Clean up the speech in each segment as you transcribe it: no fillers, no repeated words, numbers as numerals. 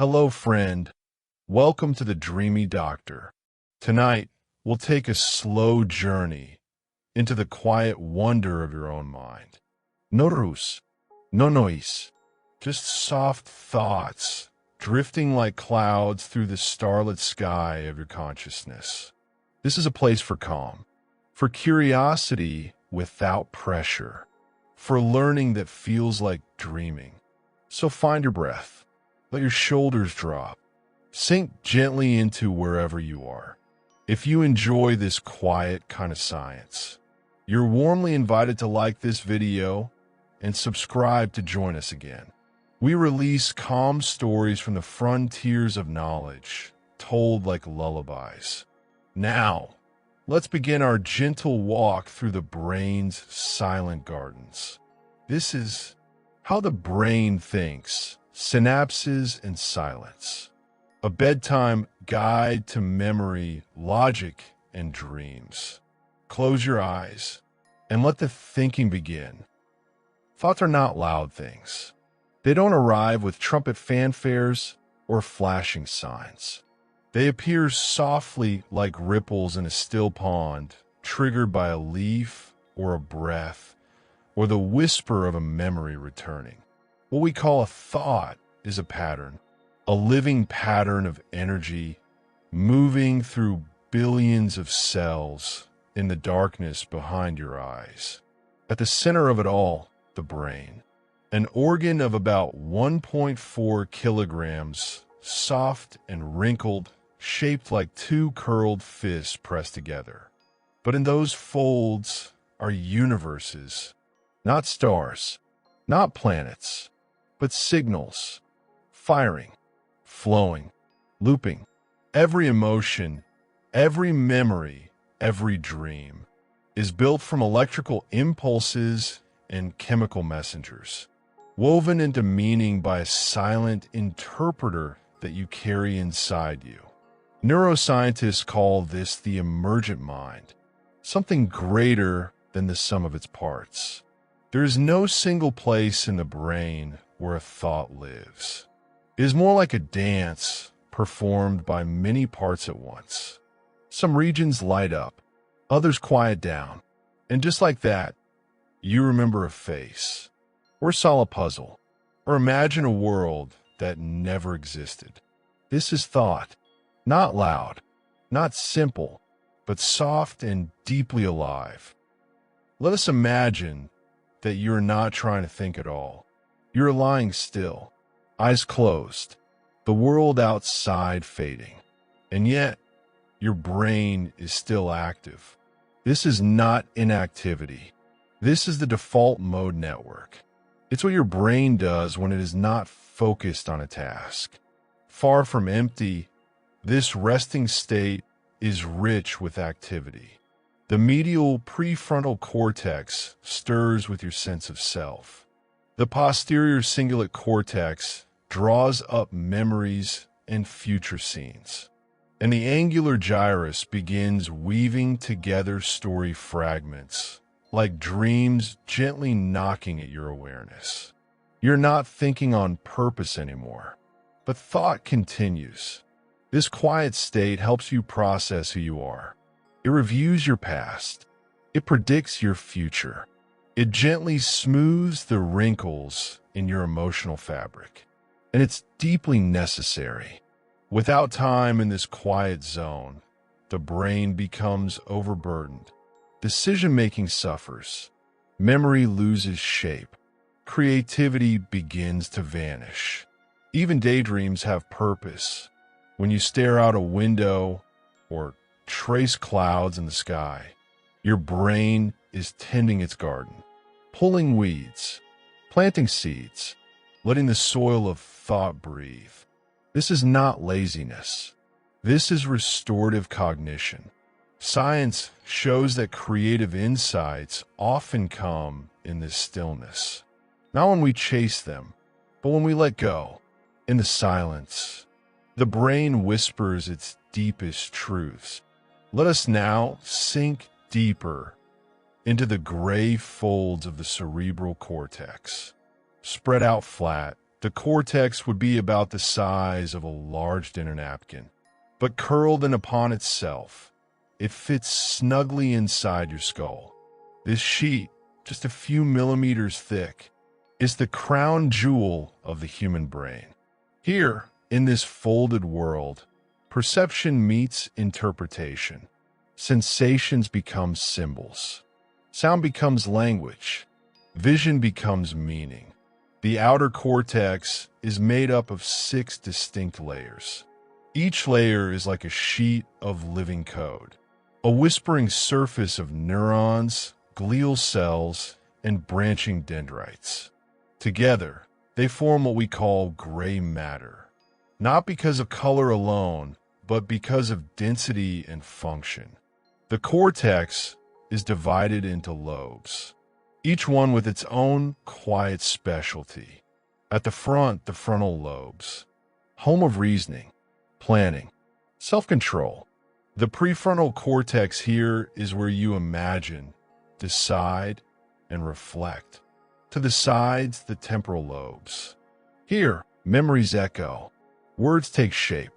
Hello, friend. Welcome to the Dreamy Doctor. Tonight, we'll take a slow journey into the quiet wonder of your own mind. No rush, no noise, just soft thoughts drifting like clouds through the starlit sky of your consciousness. This is a place for calm, for curiosity without pressure, for learning that feels like dreaming. So find your breath, let your shoulders drop, sink gently into wherever you are. If you enjoy this quiet kind of science, you're warmly invited to like this video and subscribe to join us again. We release calm stories from the frontiers of knowledge, told like lullabies. Now, let's begin our gentle walk through the brain's silent gardens. This is how the brain thinks, synapses and silence. A bedtime guide to memory, logic, and dreams. Close your eyes and let the thinking begin. Thoughts are not loud things. They don't arrive with trumpet fanfares or flashing signs. They appear softly like ripples in a still pond, triggered by a leaf or a breath, or the whisper of a memory returning. What we call a thought is a pattern, a living pattern of energy moving through billions of cells in the darkness behind your eyes. At the center of it all, the brain, an organ of about 1.4 kilograms, soft and wrinkled, shaped like two curled fists pressed together. But in those folds are universes, not stars, not planets, but signals, firing, flowing, looping. Every emotion, every memory, every dream is built from electrical impulses and chemical messengers, woven into meaning by a silent interpreter that you carry inside you. Neuroscientists call this the emergent mind, something greater than the sum of its parts. There is no single place in the brain where a thought lives. It is more like a dance performed by many parts at once. Some regions light up, others quiet down, and just like that, you remember a face, or solve a puzzle, or imagine a world that never existed. This is thought, not loud, not simple, but soft and deeply alive. Let us imagine that you're not trying to think at all. You're lying still, eyes closed, the world outside fading, and yet your brain is still active. This is not inactivity. This is the default mode network. It's what your brain does when it is not focused on a task. Far from empty, this resting state is rich with activity. The medial prefrontal cortex stirs with your sense of self. The posterior cingulate cortex draws up memories and future scenes. And the angular gyrus begins weaving together story fragments, like dreams gently knocking at your awareness. You're not thinking on purpose anymore, but thought continues. This quiet state helps you process who you are. It reviews your past. It predicts your future. It gently smooths the wrinkles in your emotional fabric. And it's deeply necessary. Without time in this quiet zone, the brain becomes overburdened. Decision-making suffers. Memory loses shape. Creativity begins to vanish. Even daydreams have purpose. When you stare out a window or trace clouds in the sky, your brain is tending its garden, pulling weeds, planting seeds, letting the soil of thought breathe. This is not laziness. This is restorative cognition. Science shows that creative insights often come in this stillness. Not when we chase them, but when we let go. In the silence, the brain whispers its deepest truths. Let us now sink deeper into the gray folds of the cerebral cortex. Spread out flat, The cortex would be about the size of a large dinner napkin, but curled in upon itself. It fits snugly inside your skull. This sheet, just a few millimeters thick, is the crown jewel of the human brain. Here, in this folded world, perception meets interpretation. Sensations become symbols. Sound becomes language. Vision becomes meaning. The outer cortex is made up of 6 distinct layers. Each layer is like a sheet of living code, a whispering surface of neurons, glial cells, and branching dendrites. Together, they form what we call gray matter, not because of color alone, but because of density and function. The cortex is divided into lobes, each one with its own quiet specialty. At the front, the frontal lobes, home of reasoning, planning, self-control. The prefrontal cortex here is where you imagine, decide, and reflect. To the sides, the temporal lobes. Here, memories echo. Words take shape.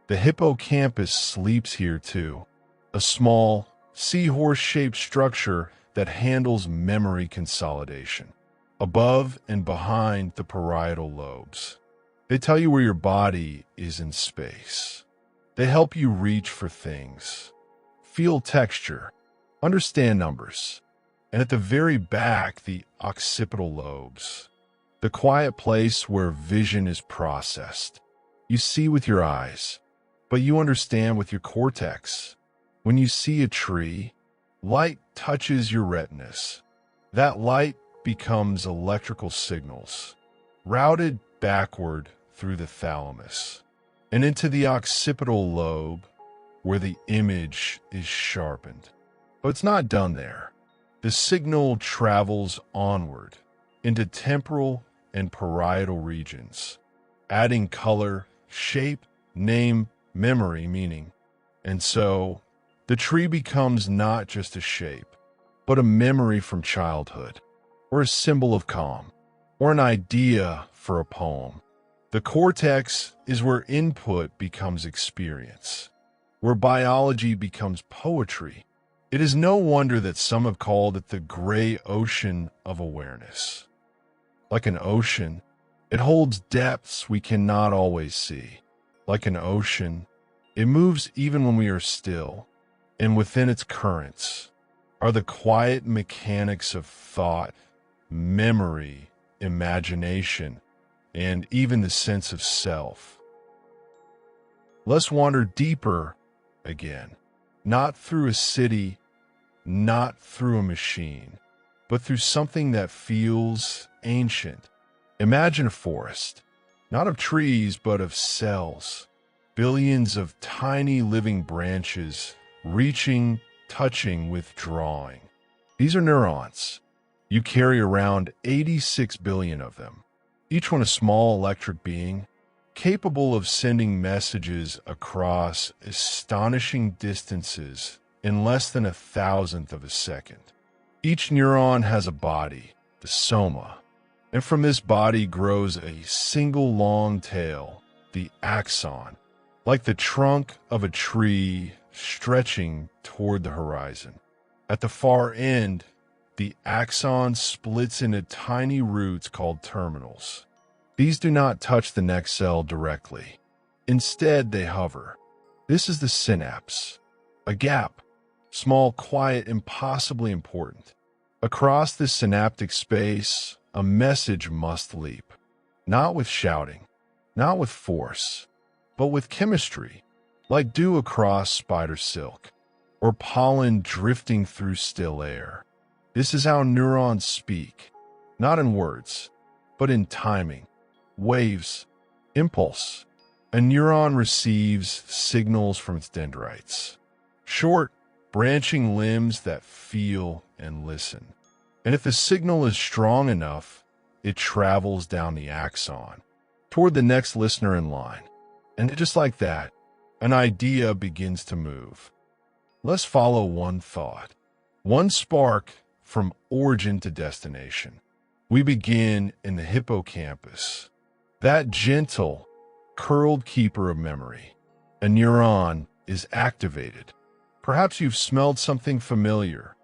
The hippocampus sleeps here too, a small, seahorse-shaped structure that handles memory consolidation. Above and behind the parietal lobes. They tell you where your body is in space. They help you reach for things, feel texture, understand numbers. And at the very back, the occipital lobes, the quiet place where vision is processed. You see with your eyes, but you understand with your cortex. When you see a tree, light touches your retinas. That light becomes electrical signals, routed backward through the thalamus and into the occipital lobe, where the image is sharpened. But it's not done there. The signal travels onward into temporal and parietal regions, adding color, shape, name, memory, meaning. And so, the tree becomes not just a shape, but a memory from childhood, or a symbol of calm, or an idea for a poem. The cortex is where input becomes experience, where biology becomes poetry. It is no wonder that some have called it the gray ocean of awareness. Like an ocean, it holds depths we cannot always see. Like an ocean, it moves even when we are still, and within its currents are the quiet mechanics of thought, memory, imagination, and even the sense of self. Let's wander deeper again, not through a city, not through a machine, but through something that feels ancient. Imagine a forest, not of trees, but of cells, billions of tiny living branches, reaching, touching, withdrawing. These are neurons. You carry around 86 billion of them, each one a small electric being, capable of sending messages across astonishing distances in less than 1,000th of a second. Each neuron has a body, the soma, and from this body grows a single long tail, the axon, like the trunk of a tree stretching toward the horizon. At the far end, the axon splits into tiny roots called terminals. These do not touch the next cell directly. Instead, they hover. This is the synapse, a gap, small, quiet, impossibly important. Across this synaptic space, a message must leap, not with shouting, not with force, but with chemistry, like dew across spider silk, or pollen drifting through still air. This is how neurons speak, not in words, but in timing, waves, impulse. A neuron receives signals from its dendrites, short, branching limbs that feel and listen. And if the signal is strong enough, it travels down the axon, toward the next listener in line. And just like that, an idea begins to move. Let's follow one thought, one spark from origin to destination. We begin in the hippocampus, That gentle, curled keeper of memory. A neuron is activated. Perhaps you've smelled something familiar,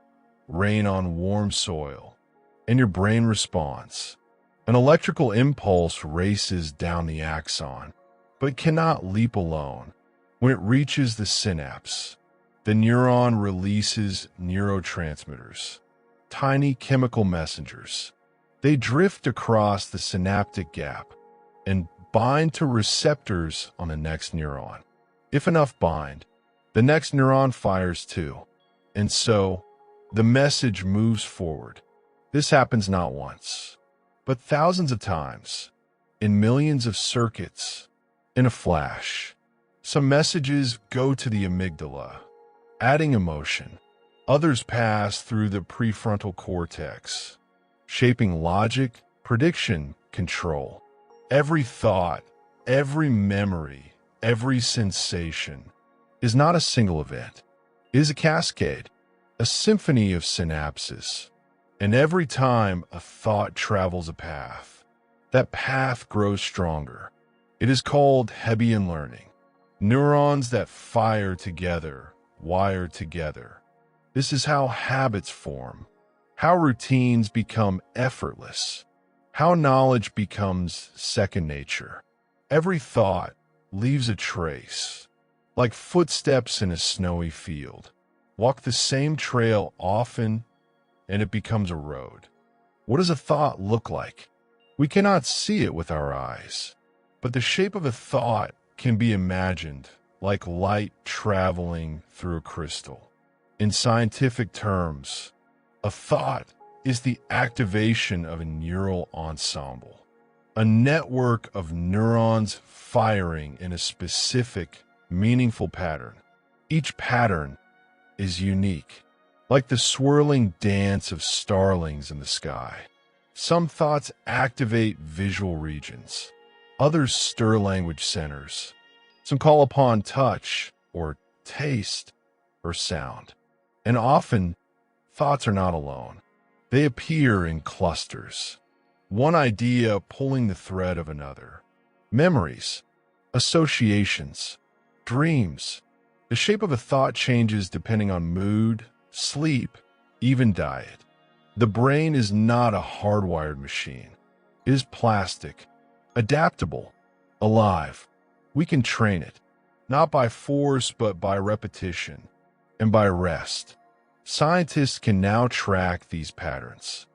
rain on warm soil, and your brain responds. An electrical impulse races down the axon, but cannot leap alone. When it reaches the synapse, the neuron releases neurotransmitters, tiny chemical messengers. They drift across the synaptic gap and bind to receptors on the next neuron. If enough bind, the next neuron fires too, and so the message moves forward. This happens not once, but thousands of times, in millions of circuits, in a flash. Some messages go to the amygdala, adding emotion. Others pass through the prefrontal cortex, shaping logic, prediction, control. Every thought, every memory, every sensation is not a single event. It is a cascade, a symphony of synapses. And every time a thought travels a path, that path grows stronger. It is called Hebbian learning. Neurons that fire together, wire together. This is how habits form, how routines become effortless, how knowledge becomes second nature. Every thought leaves a trace, like footsteps in a snowy field. Walk the same trail often, and it becomes a road. What does a thought look like? We cannot see it with our eyes, but the shape of a thought can be imagined like light traveling through a crystal. In scientific terms, a thought is the activation of a neural ensemble, a network of neurons firing in a specific, meaningful pattern. Each pattern is unique, like the swirling dance of starlings in the sky. Some thoughts activate visual regions. Others stir language centers. Some call upon touch or taste or sound. And often, thoughts are not alone. They appear in clusters, one idea pulling the thread of another. Memories, associations, dreams. The shape of a thought changes depending on mood, sleep, even diet. The brain is not a hardwired machine. It is plastic, adaptable, alive. We can train it, not by force, but by repetition and by rest. Scientists can now track these patterns.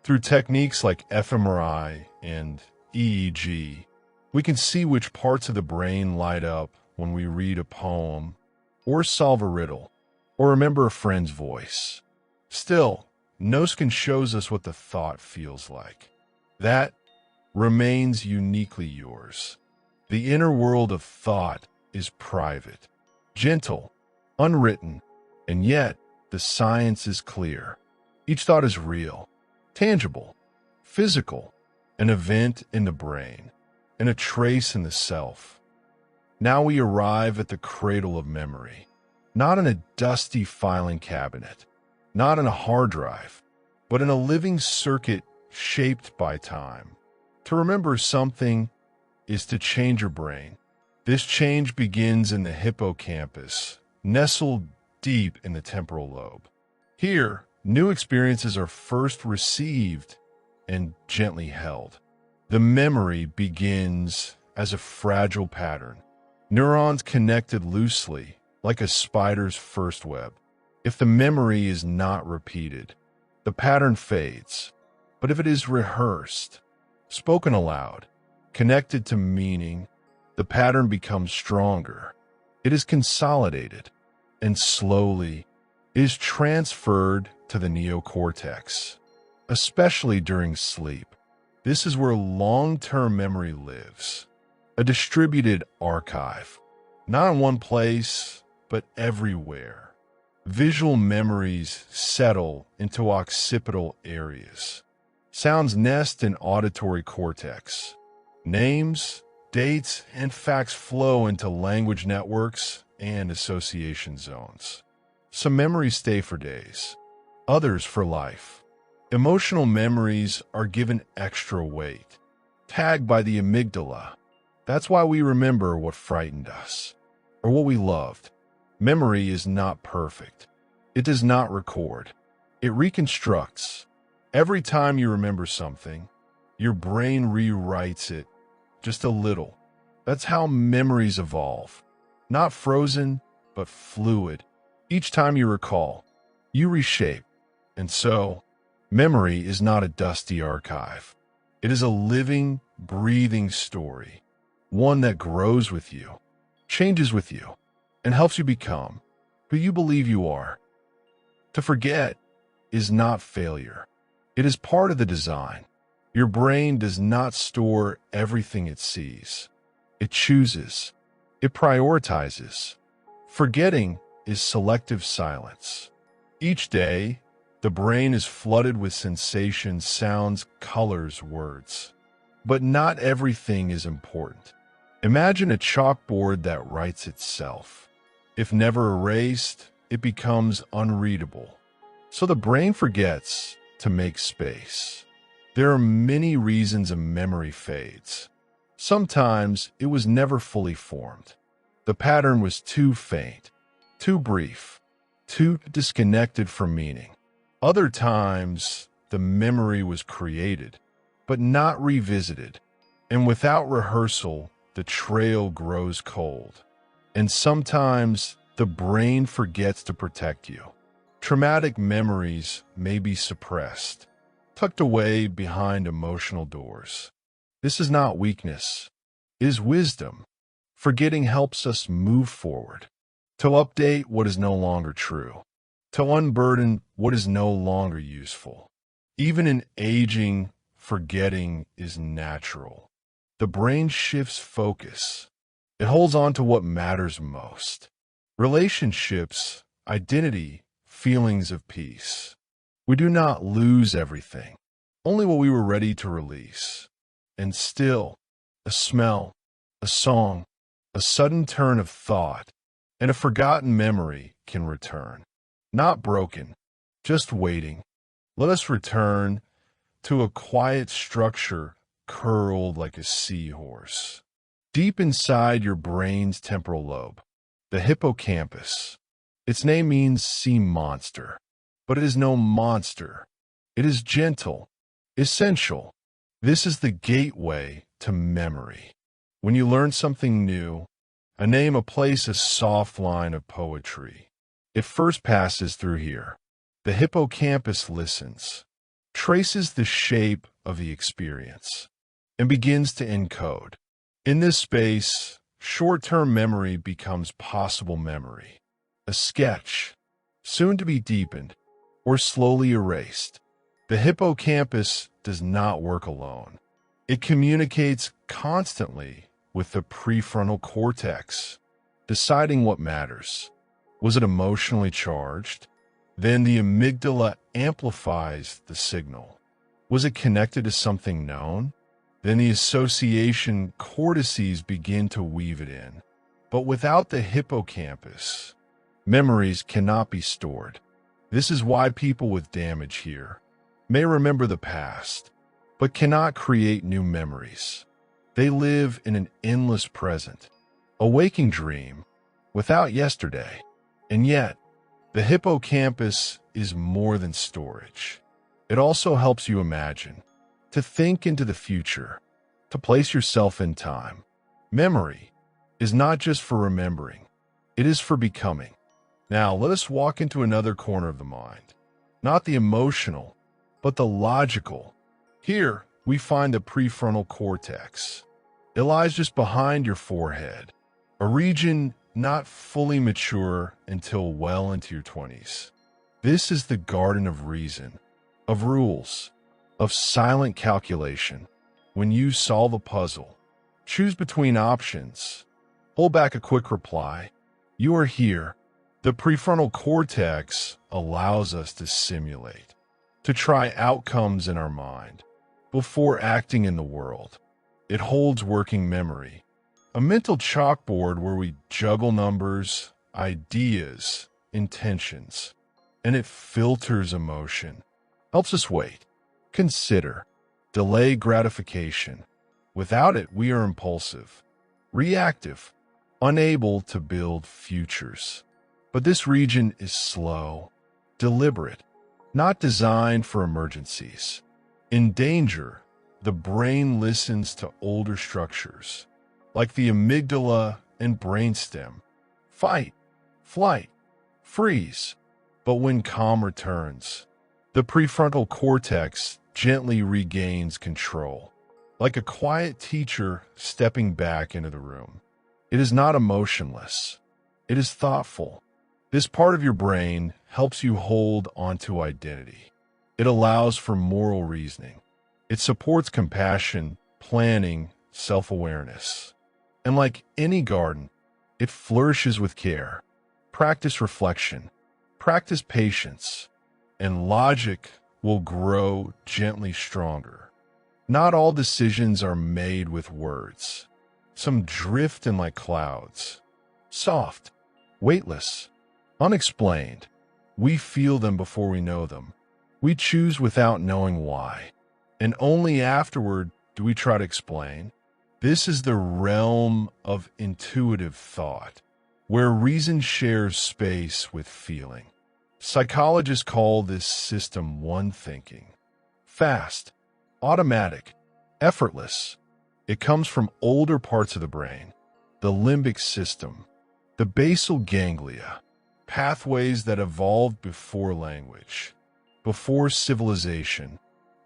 Through techniques like fMRI and EEG, we can see which parts of the brain light up when we read a poem, or solve a riddle, or remember a friend's voice. Still, no skin shows us what the thought feels like. That remains uniquely yours. The inner world of thought is private, gentle, unwritten, and yet the science is clear. Each thought is real, tangible, physical, an event in the brain, and a trace in the self. Now we arrive at the cradle of memory, not in a dusty filing cabinet, not in a hard drive, but in a living circuit shaped by time. To remember something is to change your brain. This change begins in the hippocampus, nestled deep in the temporal lobe. Here, new experiences are first received and gently held. The memory begins as a fragile pattern, neurons connected loosely, like a spider's first web. If the memory is not repeated, the pattern fades. But if it is rehearsed, spoken aloud, connected to meaning, the pattern becomes stronger. It is consolidated, and slowly is transferred to the neocortex, especially during sleep. This is where long-term memory lives, a distributed archive, not in one place, but everywhere. Visual memories settle into occipital areas. Sounds nest in auditory cortex. Names, dates, and facts flow into language networks and association zones. Some memories stay for days, others for life. Emotional memories are given extra weight, tagged by the amygdala. That's why we remember what frightened us, or what we loved. Memory is not perfect. It does not record. It reconstructs. Every time you remember something, your brain rewrites it just a little. That's how memories evolve. Not frozen, but fluid. Each time you recall, you reshape. And so, memory is not a dusty archive. It is a living, breathing story. One that grows with you, changes with you, and helps you become who you believe you are. To forget is not failure. It is part of the design. Your brain does not store everything it sees. It chooses. It prioritizes. Forgetting is selective silence. Each day, the brain is flooded with sensations, sounds, colors, words. But not everything is important. Imagine a chalkboard that writes itself. If never erased, it becomes unreadable. So the brain forgets to make space. There are many reasons a memory fades. Sometimes it was never fully formed. The pattern was too faint, too brief, too disconnected from meaning. Other times, the memory was created, but not revisited. And without rehearsal, the trail grows cold. And sometimes the brain forgets to protect you. Traumatic memories may be suppressed, tucked away behind emotional doors. This is not weakness. It is wisdom. Forgetting helps us move forward, to update what is no longer true, to unburden what is no longer useful. Even in aging, forgetting is natural. The brain shifts focus. It holds on to what matters most. Relationships, identity, feelings of peace. We do not lose everything, only what we were ready to release. And still, a smell, a song, a sudden turn of thought, and a forgotten memory can return. Not broken, just waiting. Let us return to a quiet structure curled like a seahorse. Deep inside your brain's temporal lobe, the hippocampus. Its name means sea monster, but it is no monster. It is gentle, essential. This is the gateway to memory. When you learn something new, a name, a place, a soft line of poetry, it first passes through here. The hippocampus listens, traces the shape of the experience, and begins to encode. In this space, short-term memory becomes possible memory, a sketch, soon to be deepened or slowly erased. The hippocampus does not work alone. It communicates constantly with the prefrontal cortex, deciding what matters. Was it emotionally charged? Then the amygdala amplifies the signal. Was it connected to something known? Then the association cortices begin to weave it in. But without the hippocampus, memories cannot be stored. This is why people with damage here may remember the past, but cannot create new memories. They live in an endless present, a waking dream without yesterday. And yet, the hippocampus is more than storage. It also helps you imagine, to think into the future, to place yourself in time. Memory is not just for remembering, it is for becoming. Now, let us walk into another corner of the mind, not the emotional, but the logical. Here, we find the prefrontal cortex. It lies just behind your forehead, a region not fully mature until well into your 20s. This is the garden of reason, of rules, of silent calculation. When you solve a puzzle, choose between options, hold back a quick reply, you are here. The prefrontal cortex allows us to simulate, to try outcomes in our mind before acting in the world. It holds working memory, a mental chalkboard where we juggle numbers, ideas, intentions, and it filters emotion, helps us wait, consider, delay gratification, Without it, we are impulsive, reactive, unable to build futures. But this region is slow, deliberate, not designed for emergencies. In danger, the brain listens to older structures, like the amygdala and brainstem. Fight, flight, freeze. But when calm returns, the prefrontal cortex gently regains control, like a quiet teacher stepping back into the room. It is not emotionless. It is thoughtful. This part of your brain helps you hold onto identity. It allows for moral reasoning. It supports compassion, planning, self-awareness. And like any garden, it flourishes with care. Practice reflection, practice patience, and logic will grow gently stronger. Not all decisions are made with words. Some drift in like clouds, soft, weightless, unexplained. We feel them before we know them. We choose without knowing why. And only afterward do we try to explain. This is the realm of intuitive thought, where reason shares space with feeling. Psychologists call this system one thinking. Fast, automatic, effortless. It comes from older parts of the brain, the limbic system, the basal ganglia, pathways that evolved before language, before civilization,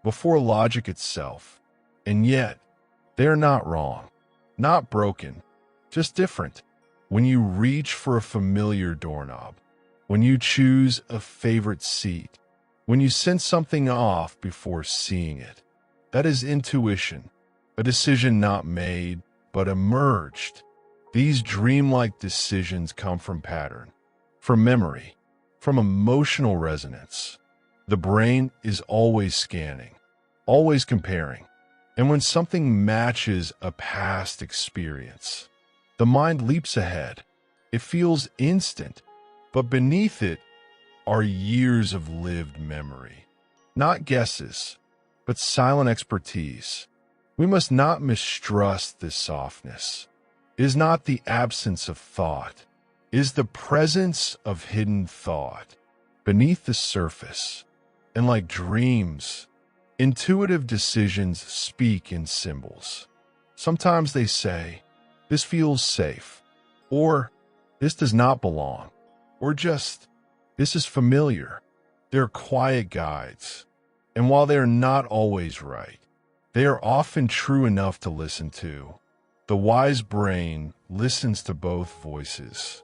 before logic itself. And yet, they're not wrong, not broken, just different. When you reach for a familiar doorknob, when you choose a favorite seat, when you sense something off before seeing it, that is intuition, a decision not made, but emerged. These dreamlike decisions come from pattern, from memory, from emotional resonance. The brain is always scanning, always comparing. And when something matches a past experience, the mind leaps ahead. It feels instant, but beneath it are years of lived memory. Not guesses, but silent expertise. We must not mistrust this softness. It is not the absence of thought. It is the presence of hidden thought beneath the surface. And like dreams, intuitive decisions speak in symbols. Sometimes they say, "This feels safe," or "This does not belong," or just, "This is familiar." They're quiet guides. And while they are not always right, they are often true enough to listen to. The wise brain listens to both voices,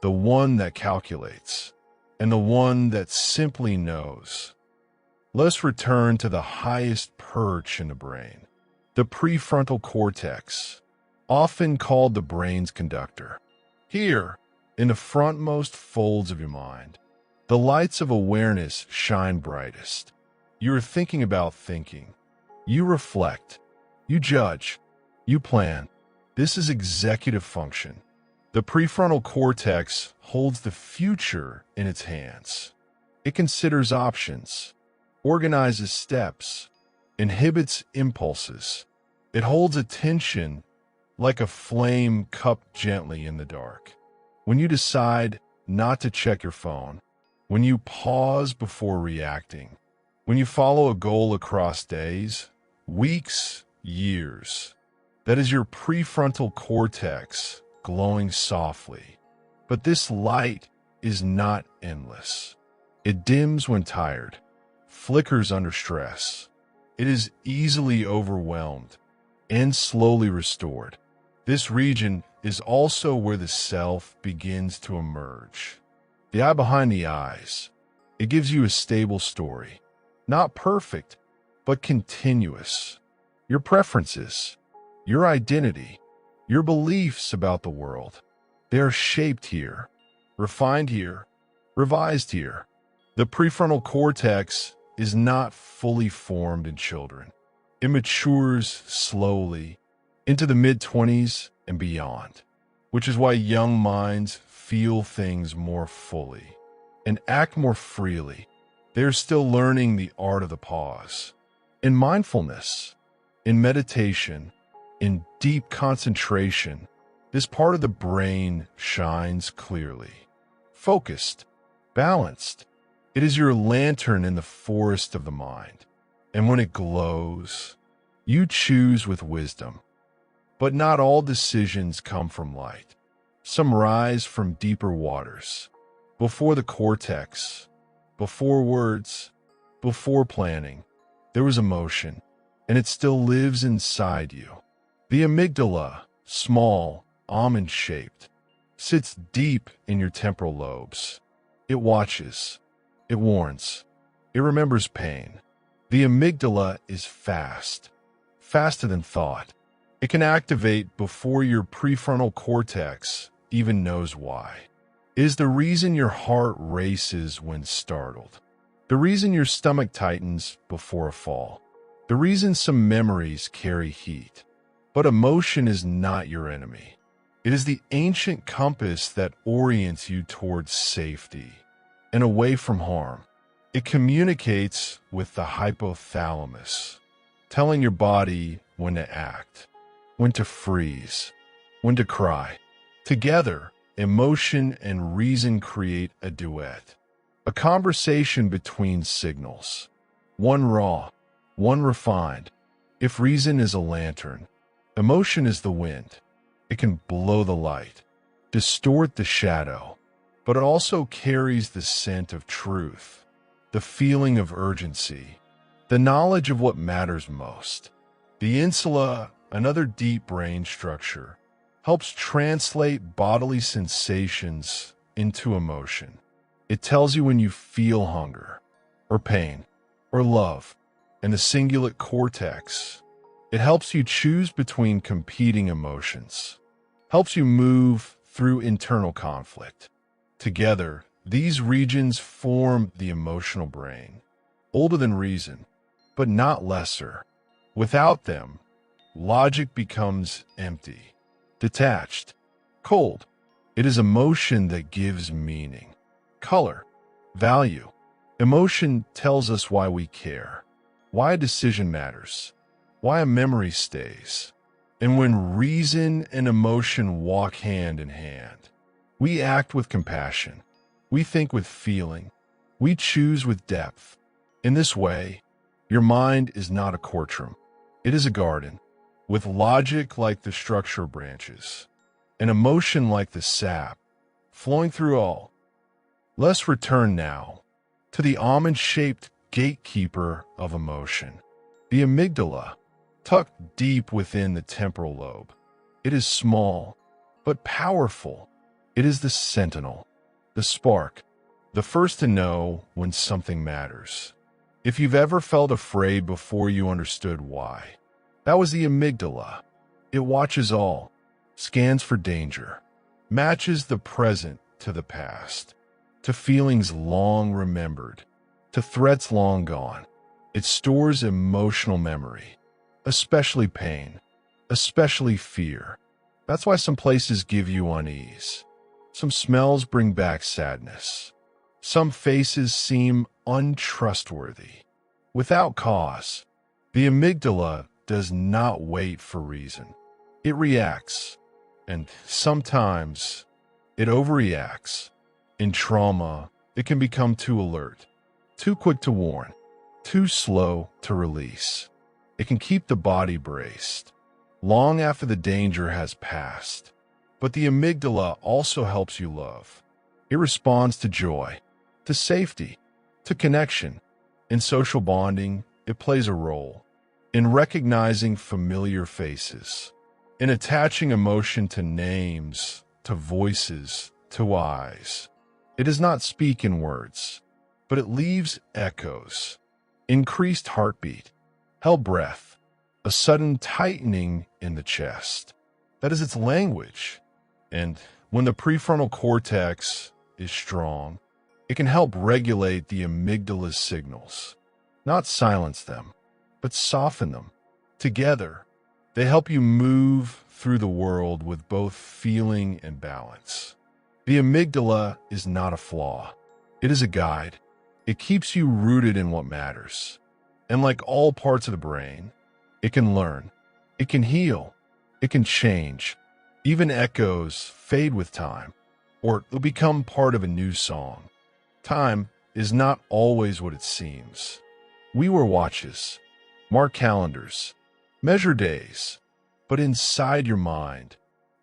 the one that calculates and the one that simply knows. Let's return to the highest perch in the brain, the prefrontal cortex, often called the brain's conductor. Here, in the frontmost folds of your mind, the lights of awareness shine brightest. You are thinking about thinking. You reflect. You judge. You plan. This is executive function. The prefrontal cortex holds the future in its hands. It considers options, organizes steps, inhibits impulses. It holds attention like a flame cupped gently in the dark. When you decide not to check your phone, when you pause before reacting, when you follow a goal across days, weeks, years, that is your prefrontal cortex glowing softly. But this light is not endless. It dims when tired, flickers under stress. It is easily overwhelmed and slowly restored. This region is also where the self begins to emerge. The eye behind the eyes. It gives you a stable story. Not perfect, but continuous. Your preferences, your identity, your beliefs about the world. They are shaped here, refined here, revised here. The prefrontal cortex is not fully formed in children. It matures slowly into the mid-20s and beyond, which is why young minds feel things more fully and act more freely. They're still learning the art of the pause. In mindfulness, in meditation, In deep concentration, this part of the brain shines clearly. Focused, balanced. It is your lantern in the forest of the mind. And when it glows, you choose with wisdom. But not all decisions come from light. Some rise from deeper waters. Before the cortex, before words, before planning, there was emotion, and it still lives inside you. The amygdala, small, almond-shaped, sits deep in your temporal lobes. It watches. It warns. It remembers pain. The amygdala is fast, faster than thought. It can activate before your prefrontal cortex even knows why. It is the reason your heart races when startled. The reason your stomach tightens before a fall. The reason some memories carry heat. But emotion is not your enemy. It is the ancient compass that orients you towards safety and away from harm. It communicates with the hypothalamus, telling your body when to act, when to freeze, when to cry. Together, emotion and reason create a duet, a conversation between signals, one raw, one refined. If reason is a lantern, emotion is the wind. It can blow the light, distort the shadow, but it also carries the scent of truth, the feeling of urgency, the knowledge of what matters most. The insula, another deep brain structure, helps translate bodily sensations into emotion. It tells you when you feel hunger, or pain, or love. And the cingulate cortex, it helps you choose between competing emotions, helps you move through internal conflict. Together, these regions form the emotional brain, older than reason, but not lesser. Without them, logic becomes empty, detached, cold. It is emotion that gives meaning, color, value. Emotion tells us why we care, why a decision matters, why a memory stays. And when reason and emotion walk hand in hand, we act with compassion. We think with feeling. We choose with depth. In this way, your mind is not a courtroom. It is a garden, with logic like the structure branches, and emotion like the sap, flowing through all. Let's return now to the almond-shaped gatekeeper of emotion, the amygdala, tucked deep within the temporal lobe. It is small, but powerful. It is the sentinel, the spark, the first to know when something matters. If you've ever felt afraid before you understood why, that was the amygdala. It watches all, scans for danger, matches the present to the past, to feelings long remembered, to threats long gone. It stores emotional memory, especially pain, especially fear. That's why some places give you unease. Some smells bring back sadness. Some faces seem untrustworthy. Without cause, the amygdala does not wait for reason. It reacts, and sometimes it overreacts. In trauma, it can become too alert, too quick to warn, too slow to release. It can keep the body braced, long after the danger has passed. But the amygdala also helps you love. It responds to joy, to safety, to connection. In social bonding, it plays a role. In recognizing familiar faces. In attaching emotion to names, to voices, to eyes. It does not speak in words, but it leaves echoes. Increased heartbeat, held breath, a sudden tightening in the chest. That is its language. And when the prefrontal cortex is strong, it can help regulate the amygdala's signals, not silence them, but soften them. Together, they help you move through the world with both feeling and balance. The amygdala is not a flaw. It is a guide. It keeps you rooted in what matters. And like all parts of the brain, it can learn, it can heal, It can change. Even echoes fade with time, or it'll become part of a new song. Time is not always what it seems. We wear watches, mark calendars, measure days, but inside your mind,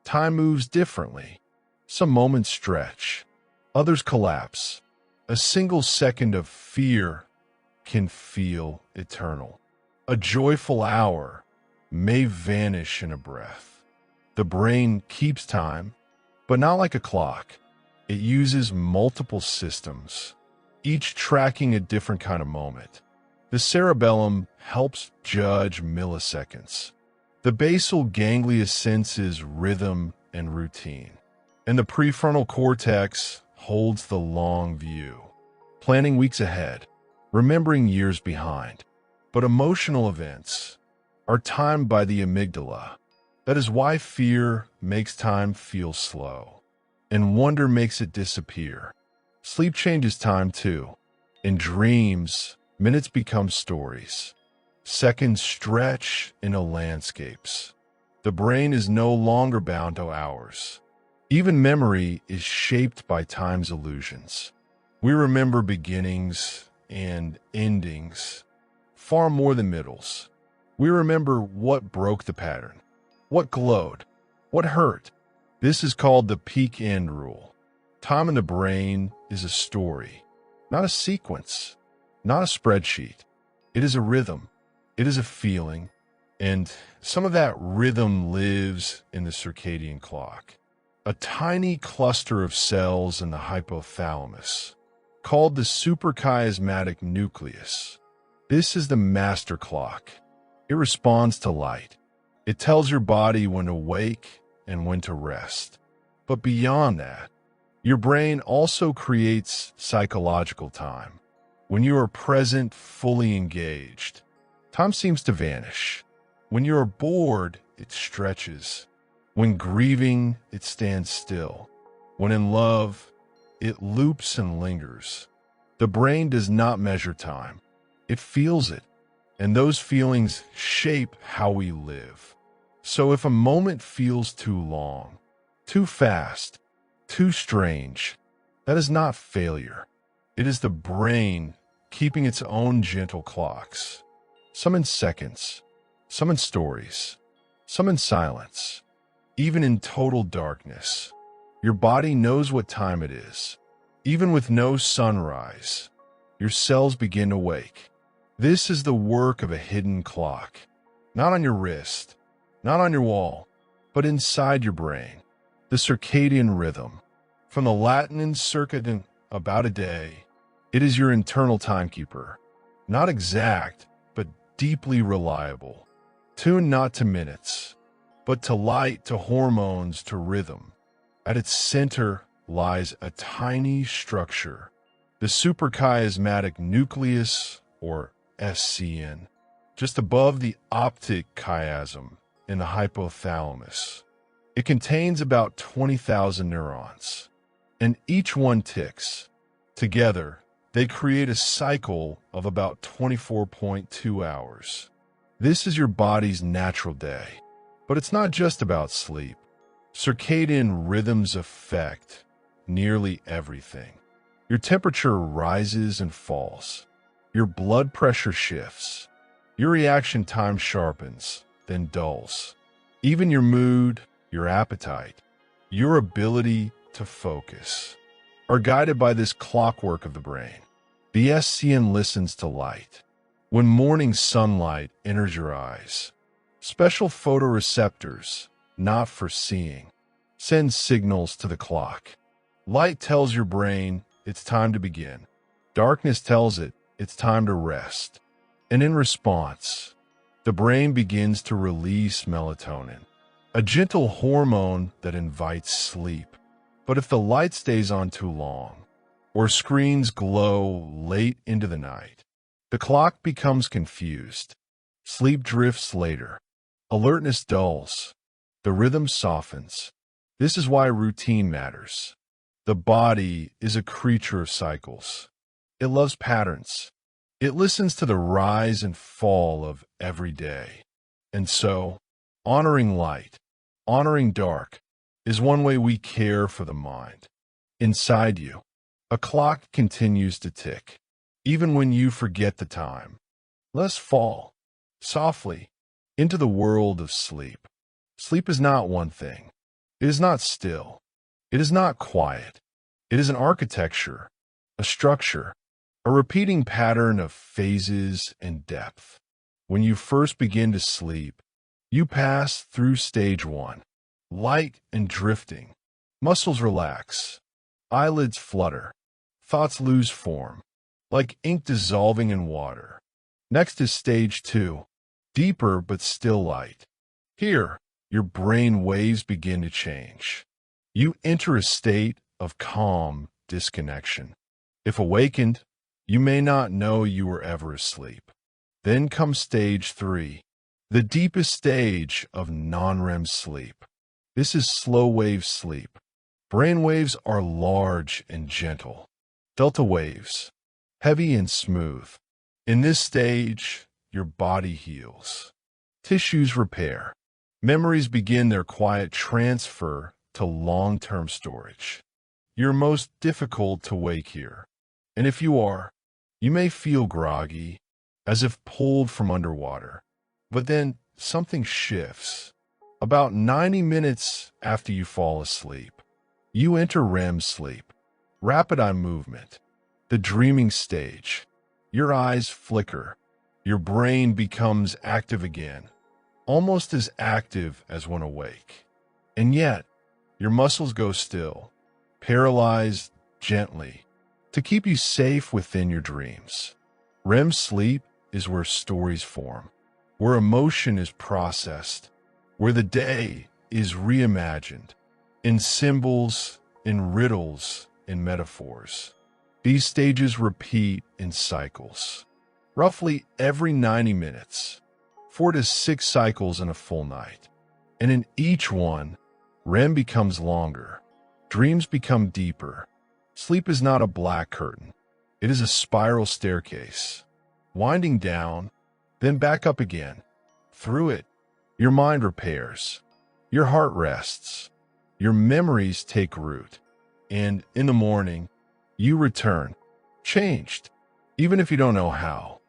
time moves differently. Some moments stretch, others collapse. A single second of fear can feel eternal. A joyful hour may vanish in a breath. The brain keeps time, but not like a clock. It uses multiple systems, each tracking a different kind of moment. The cerebellum helps judge milliseconds. The basal ganglia senses rhythm and routine. And the prefrontal cortex holds the long view, planning weeks ahead, remembering years behind. But emotional events are timed by the amygdala. That is why fear makes time feel slow, and wonder makes it disappear. Sleep changes time too. In dreams, minutes become stories. Seconds stretch into landscapes. The brain is no longer bound to hours. Even memory is shaped by time's illusions. We remember beginnings and endings far more than middles. We remember what broke the pattern, what glowed, what hurt. This is called the peak-end rule. Time in the brain is a story, not a sequence, not a spreadsheet. It is a rhythm. It is a feeling. And some of that rhythm lives in the circadian clock. A tiny cluster of cells in the hypothalamus, called the suprachiasmatic nucleus. This is the master clock. It responds to light. It tells your body when to wake and when to rest. But beyond that, your brain also creates psychological time. When you are present, fully engaged, time seems to vanish. When you are bored, it stretches. When grieving, it stands still. When in love, it loops and lingers. The brain does not measure time. It feels it. And those feelings shape how we live. So if a moment feels too long, too fast, too strange, that is not failure. It is the brain keeping its own gentle clocks. Some in seconds, some in stories, some in silence. Even in total darkness, your body knows what time it is. Even with no sunrise, your cells begin to wake. This is the work of a hidden clock, not on your wrist, not on your wall, but inside your brain. The circadian rhythm, from the Latin in circadian, about a day, it is your internal timekeeper, not exact, but deeply reliable, tuned not to minutes, but to light, to hormones, to rhythm. At its center lies a tiny structure, the suprachiasmatic nucleus, or SCN, just above the optic chiasm in the hypothalamus. It contains about 20,000 neurons, and each one ticks. Together, they create a cycle of about 24.2 hours. This is your body's natural day. But it's not just about sleep. Circadian rhythms affect nearly everything. Your temperature rises and falls. Your blood pressure shifts. Your reaction time sharpens, then dulls. Even your mood, your appetite, your ability to focus are guided by this clockwork of the brain. The SCN listens to light. When morning sunlight enters your eyes, special photoreceptors, not for seeing, send signals to the clock. Light tells your brain it's time to begin. Darkness tells it it's time to rest. And in response, the brain begins to release melatonin, a gentle hormone that invites sleep. But if the light stays on too long, or screens glow late into the night, the clock becomes confused. Sleep drifts later. Alertness dulls. The rhythm softens. This is why routine matters. The body is a creature of cycles. It loves patterns. It listens to the rise and fall of every day. And so, honoring light, Honoring dark is one way we care for the mind. Inside you, a clock continues to tick, even when you forget the time. Let us fall, softly, into the world of sleep. Sleep is not one thing. It is not still. It is not quiet. It is an architecture, a structure, a repeating pattern of phases and depth. When you first begin to sleep, you pass through stage 1, light and drifting. Muscles relax, eyelids flutter, thoughts lose form, like ink dissolving in water. Next is stage 2, deeper but still light. Here, your brain waves begin to change. You enter a state of calm disconnection. If awakened, you may not know you were ever asleep. Then comes stage 3, the deepest stage of non-REM sleep. This is slow wave sleep. Brain waves are large and gentle. Delta waves, heavy and smooth. In this stage, your body heals. Tissues repair. Memories begin their quiet transfer to long-term storage. You're most difficult to wake here. And if you are, you may feel groggy, as if pulled from underwater. But then something shifts. About 90 minutes after you fall asleep, you enter REM sleep, rapid eye movement, the dreaming stage. Your eyes flicker. Your brain becomes active again, almost as active as when awake. And yet, your muscles go still, paralyzed gently, to keep you safe within your dreams. REM sleep is where stories form, where emotion is processed, where the day is reimagined, in symbols, in riddles, in metaphors. These stages repeat in cycles, roughly every 90 minutes, 4 to 6 cycles in a full night. And in each one, REM becomes longer, dreams become deeper. Sleep is not a black curtain. It is a spiral staircase, winding down, then back up again. Through it, your mind repairs, your heart rests, your memories take root, and in the morning, you return, changed, even if you don't know how.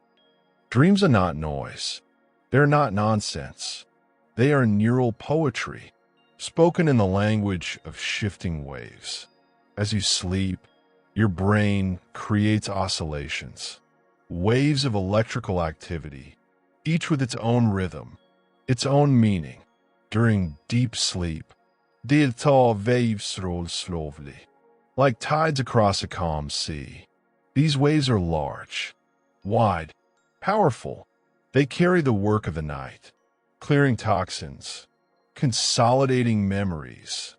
Dreams are not noise. They're not nonsense. They are neural poetry, spoken in the language of shifting waves. As you sleep, your brain creates oscillations, waves of electrical activity, each with its own rhythm, its own meaning. During deep sleep, delta waves roll slowly, like tides across a calm sea. These waves are large, wide, powerful. They carry the work of the night, clearing toxins, consolidating memories,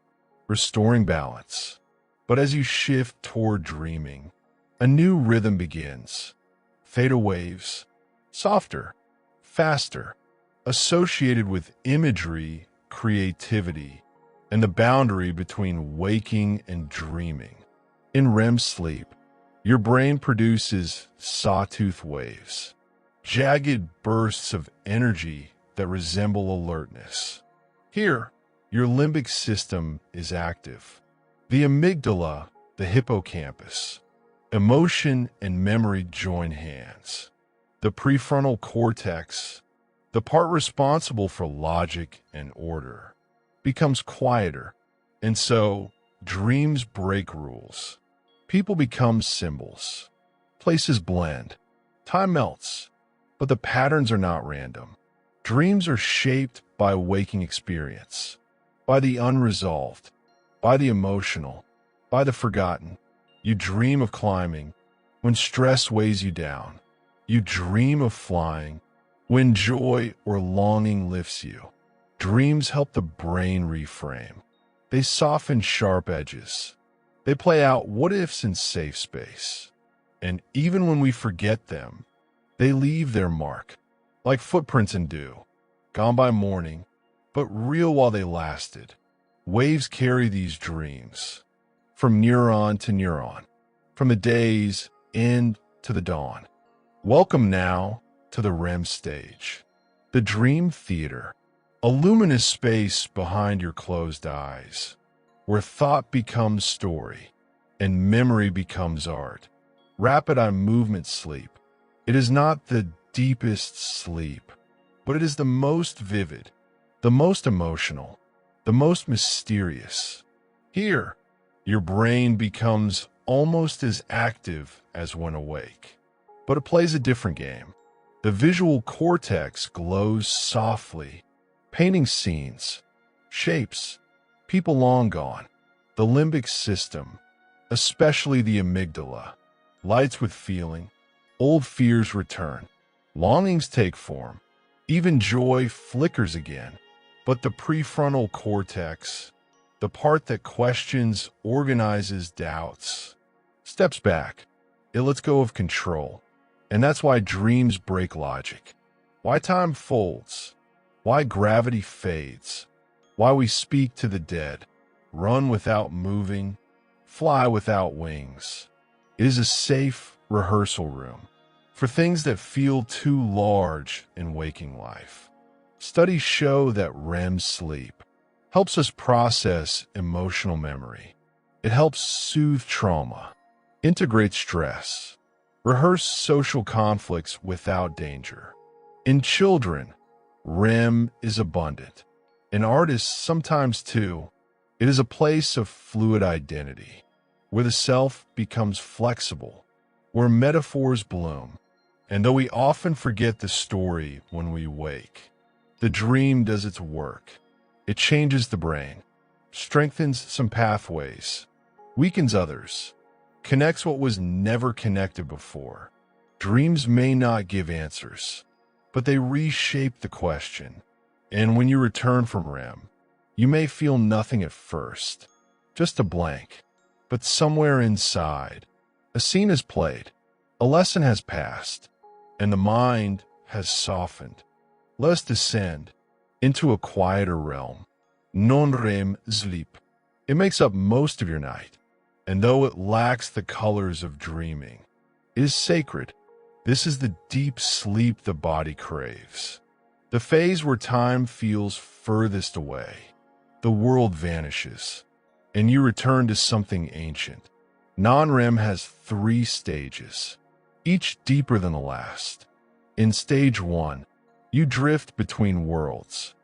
restoring balance. But as you shift toward dreaming, a new rhythm begins. Theta waves, softer, faster, associated with imagery, creativity, and the boundary between waking and dreaming. In REM sleep, your brain produces sawtooth waves, jagged bursts of energy that resemble alertness. Here, your limbic system is active. The amygdala, the hippocampus. Emotion and memory join hands. The prefrontal cortex, the part responsible for logic and order, becomes quieter, and so dreams break rules. People become symbols. Places blend. Time melts, but the patterns are not random. Dreams are shaped by waking experience, by the unresolved, by the emotional, by the forgotten. You dream of climbing when stress weighs you down. You dream of flying when joy or longing lifts you. Dreams help the brain reframe. They soften sharp edges. They play out what-ifs in safe space. And even when we forget them, they leave their mark, like footprints in dew, gone by morning, but real while they lasted. Waves carry these dreams, from neuron to neuron, from the day's end to the dawn. Welcome now to the REM stage, the dream theater, a luminous space behind your closed eyes, where thought becomes story and memory becomes art. Rapid eye movement sleep. It is not the deepest sleep, but it is the most vivid, the most emotional, the most mysterious. Here, your brain becomes almost as active as when awake, but it plays a different game. The visual cortex glows softly, painting scenes, shapes, people long gone. The limbic system, especially the amygdala, lights with feeling. Old fears return. Longings take form. Even joy flickers again. But the prefrontal cortex, the part that questions, organizes, doubts, steps back. It lets go of control. And that's why dreams break logic. Why time folds. Why gravity fades. Why we speak to the dead. Run without moving. Fly without wings. It is a safe rehearsal room for things that feel too large in waking life. Studies show that REM sleep helps us process emotional memory. It helps soothe trauma, integrate stress, rehearse social conflicts without danger. In children, REM is abundant. In artists, sometimes too. It is a place of fluid identity, where the self becomes flexible, where metaphors bloom. And though we often forget the story when we wake, the dream does its work. It changes the brain, strengthens some pathways, weakens others, connects what was never connected before. Dreams may not give answers, but they reshape the question. And when you return from REM, you may feel nothing at first, just a blank. But somewhere inside, a scene is played, a lesson has passed, and the mind has softened. Let us descend into a quieter realm. Non-REM sleep. It makes up most of your night, and though it lacks the colors of dreaming, it is sacred. This is the deep sleep the body craves. The phase where time feels furthest away. The world vanishes, and you return to something ancient. Non-REM has 3 stages, each deeper than the last. In stage 1, you drift between worlds.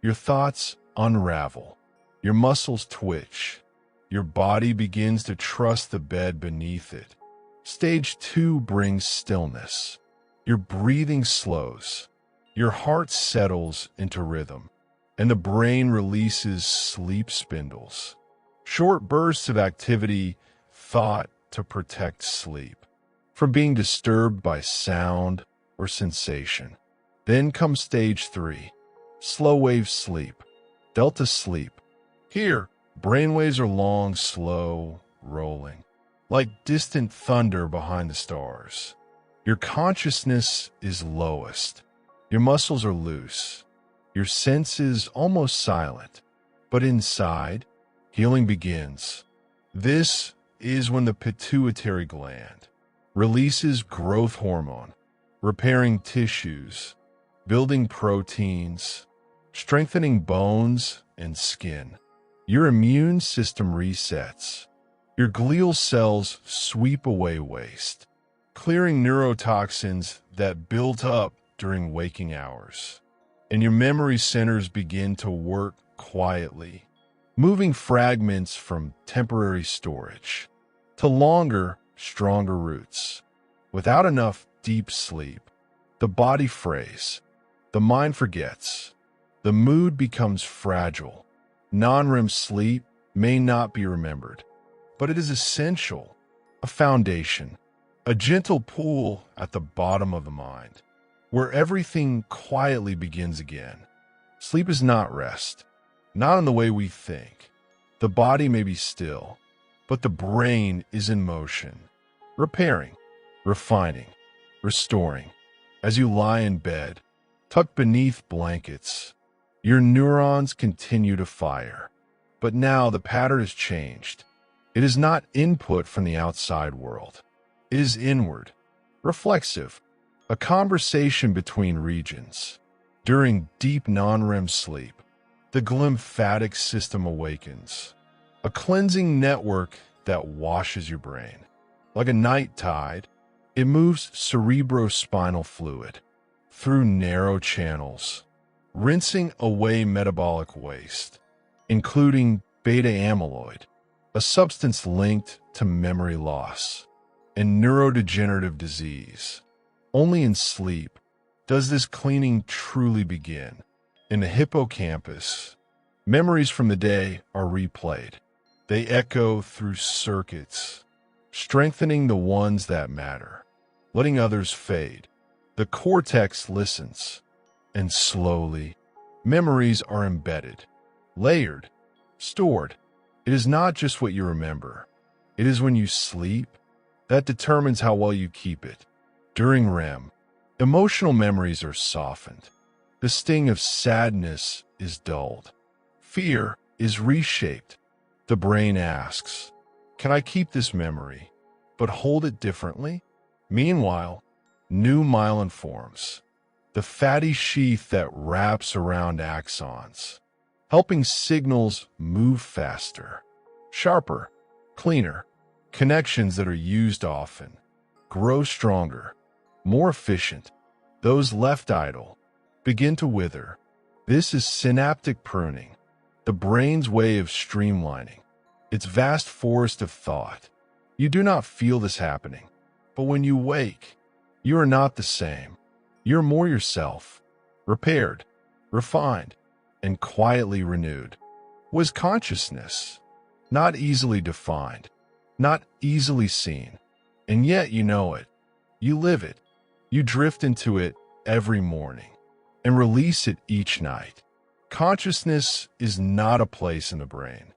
Your thoughts unravel. Your muscles twitch. Your body begins to trust the bed beneath it. Stage 2 brings stillness. Your breathing slows. Your heart settles into rhythm, and the brain releases sleep spindles. Short bursts of activity thought to protect sleep from being disturbed by sound or sensation. Then comes stage 3, slow wave sleep, delta sleep. Here, brainwaves are long, slow, rolling, like distant thunder behind the stars. Your consciousness is lowest. Your muscles are loose. Your senses almost silent. But inside, healing begins. This is when the pituitary gland releases growth hormone, repairing tissues, building proteins, strengthening bones and skin. Your immune system resets. Your glial cells sweep away waste, clearing neurotoxins that built up during waking hours. And your memory centers begin to work quietly, moving fragments from temporary storage to longer, stronger roots. Without enough deep sleep, the body frays, the mind forgets, the mood becomes fragile. Non-REM sleep may not be remembered, but it is essential, a foundation, a gentle pool at the bottom of the mind, where everything quietly begins again. Sleep is not rest, not in the way we think. The body may be still, but the brain is in motion, repairing, refining, restoring. As you lie in bed, tucked beneath blankets, your neurons continue to fire. But now the pattern has changed. It is not input from the outside world. It is inward, reflexive, a conversation between regions. During deep non-REM sleep, the glymphatic system awakens, a cleansing network that washes your brain. Like a night tide, it moves cerebrospinal fluid through narrow channels, rinsing away metabolic waste, including beta amyloid, a substance linked to memory loss and neurodegenerative disease. Only in sleep does this cleaning truly begin. In the hippocampus, memories from the day are replayed. They echo through circuits, strengthening the ones that matter, letting others fade. The cortex listens, and slowly, memories are embedded, layered, stored. It is not just what you remember. It is when you sleep that determines how well you keep it. During REM, emotional memories are softened. The sting of sadness is dulled. Fear is reshaped. The brain asks, can I keep this memory, but hold it differently? Meanwhile, new myelin forms, the fatty sheath that wraps around axons, helping signals move faster, sharper, cleaner. Connections that are used often grow stronger, more efficient. Those left idle begin to wither. This is synaptic pruning, the brain's way of streamlining its vast forest of thought. You do not feel this happening, but when you wake, you are not the same. You're more yourself, repaired, refined, and quietly renewed. Was consciousness, not easily defined, not easily seen, and yet you know it. You live it. You drift into it every morning and release it each night. Consciousness is not a place in the brain.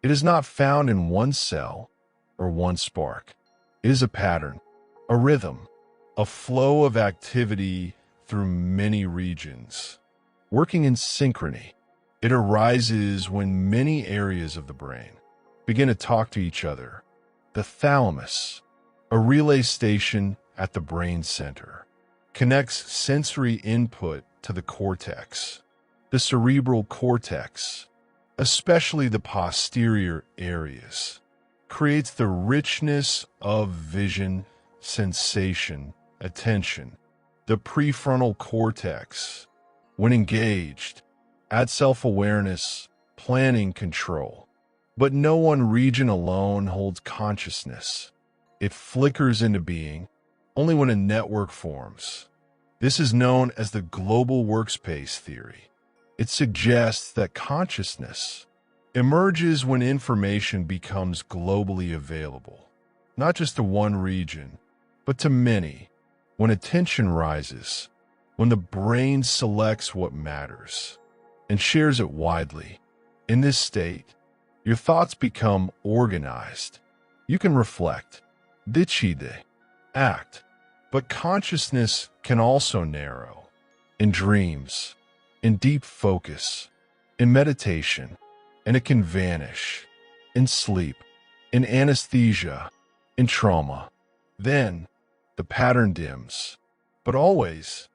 It is not found in one cell or one spark. It is a pattern, a rhythm, a flow of activity through many regions, working in synchrony. It arises when many areas of the brain begin to talk to each other. The thalamus, a relay station at the brain center, connects sensory input to the cortex. The cerebral cortex, especially the posterior areas, creates the richness of vision, sensation, attention. The prefrontal cortex, when engaged, adds self-awareness, planning, control. But no one region alone holds consciousness. It flickers into being only when a network forms. This is known as the global workspace theory. It suggests that consciousness emerges when information becomes globally available, not just to one region, but to many. When attention rises, when the brain selects what matters and shares it widely. In this state, your thoughts become organized. You can reflect, decide, act, but consciousness can also narrow. In dreams, in deep focus, in meditation, and it can vanish. In sleep, in anesthesia, in trauma. Then, the pattern dims, but always,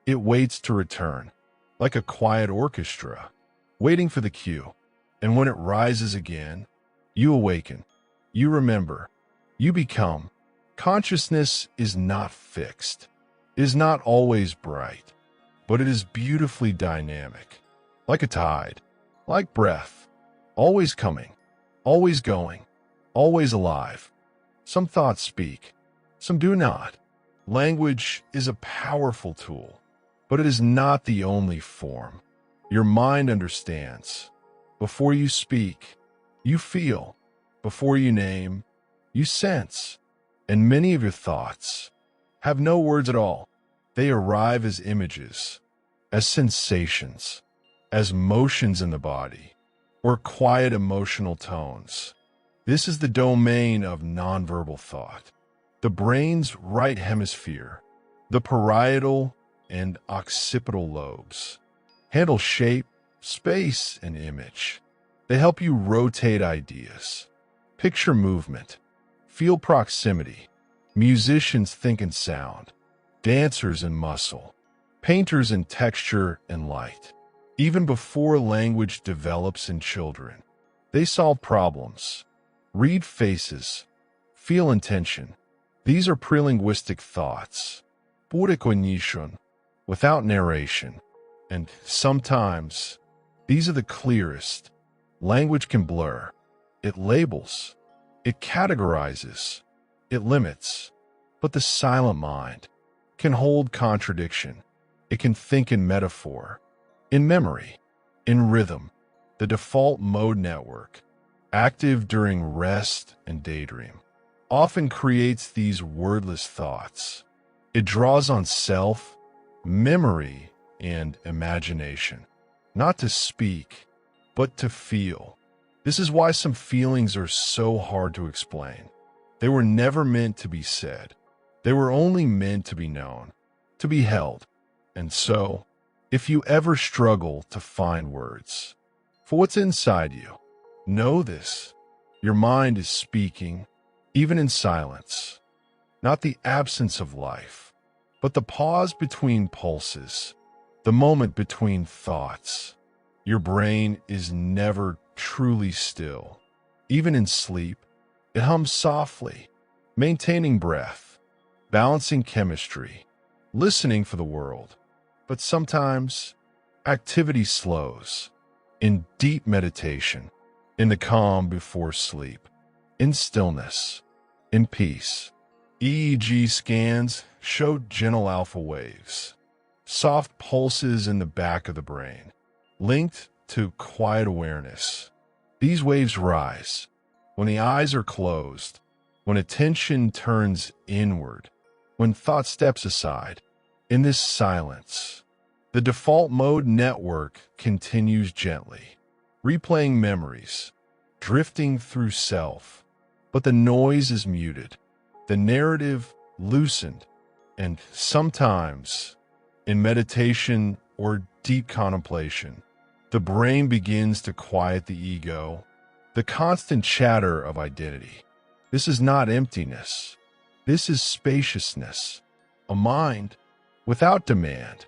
it waits to return, like a quiet orchestra, waiting for the cue. And when it rises again, you awaken, you remember, you become. Consciousness is not fixed. It is not always bright, but it is beautifully dynamic, like a tide, like breath, always coming, always going, always alive. Some thoughts speak, some do not. Language is a powerful tool, but it is not the only form. Your mind understands. Before you speak, you feel. Before you name, you sense. And many of your thoughts have no words at all. They arrive as images, as sensations, as motions in the body, or quiet emotional tones. This is the domain of nonverbal thought. The brain's right hemisphere, the parietal and occipital lobes, handle shape, space, and image. They help you rotate ideas, picture movement, feel proximity. Musicians think in sound, dancers in muscle, painters in texture and light. Even before language develops in children, they solve problems, read faces, feel intention. These are prelinguistic thoughts, poetic without narration. And sometimes, these are the clearest. Language can blur. It labels. It categorizes. It limits. But the silent mind can hold contradiction. It can think in metaphor, in memory, in rhythm. The default mode network, active during rest and daydream, often creates these wordless thoughts. It draws on self, memory, and imagination, not to speak, but to feel. This is why some feelings are so hard to explain. They were never meant to be said. They were only meant to be known, to be held. And so, if you ever struggle to find words for what's inside you, know this. Your mind is speaking, even in silence. Not the absence of life, but the pause between pulses, the moment between thoughts. Your brain is never truly still. Even in sleep, it hums softly, maintaining breath, balancing chemistry, listening for the world. But sometimes, activity slows. In deep meditation, in the calm before sleep, in stillness, in peace. EEG scans showed gentle alpha waves, soft pulses in the back of the brain, linked to quiet awareness. These waves rise when the eyes are closed, when attention turns inward, when thought steps aside. In this silence, the default mode network continues gently, replaying memories, drifting through self, but the noise is muted, the narrative loosened, and sometimes, in meditation or deep contemplation, the brain begins to quiet the ego, the constant chatter of identity. This is not emptiness. This is spaciousness, a mind without demand,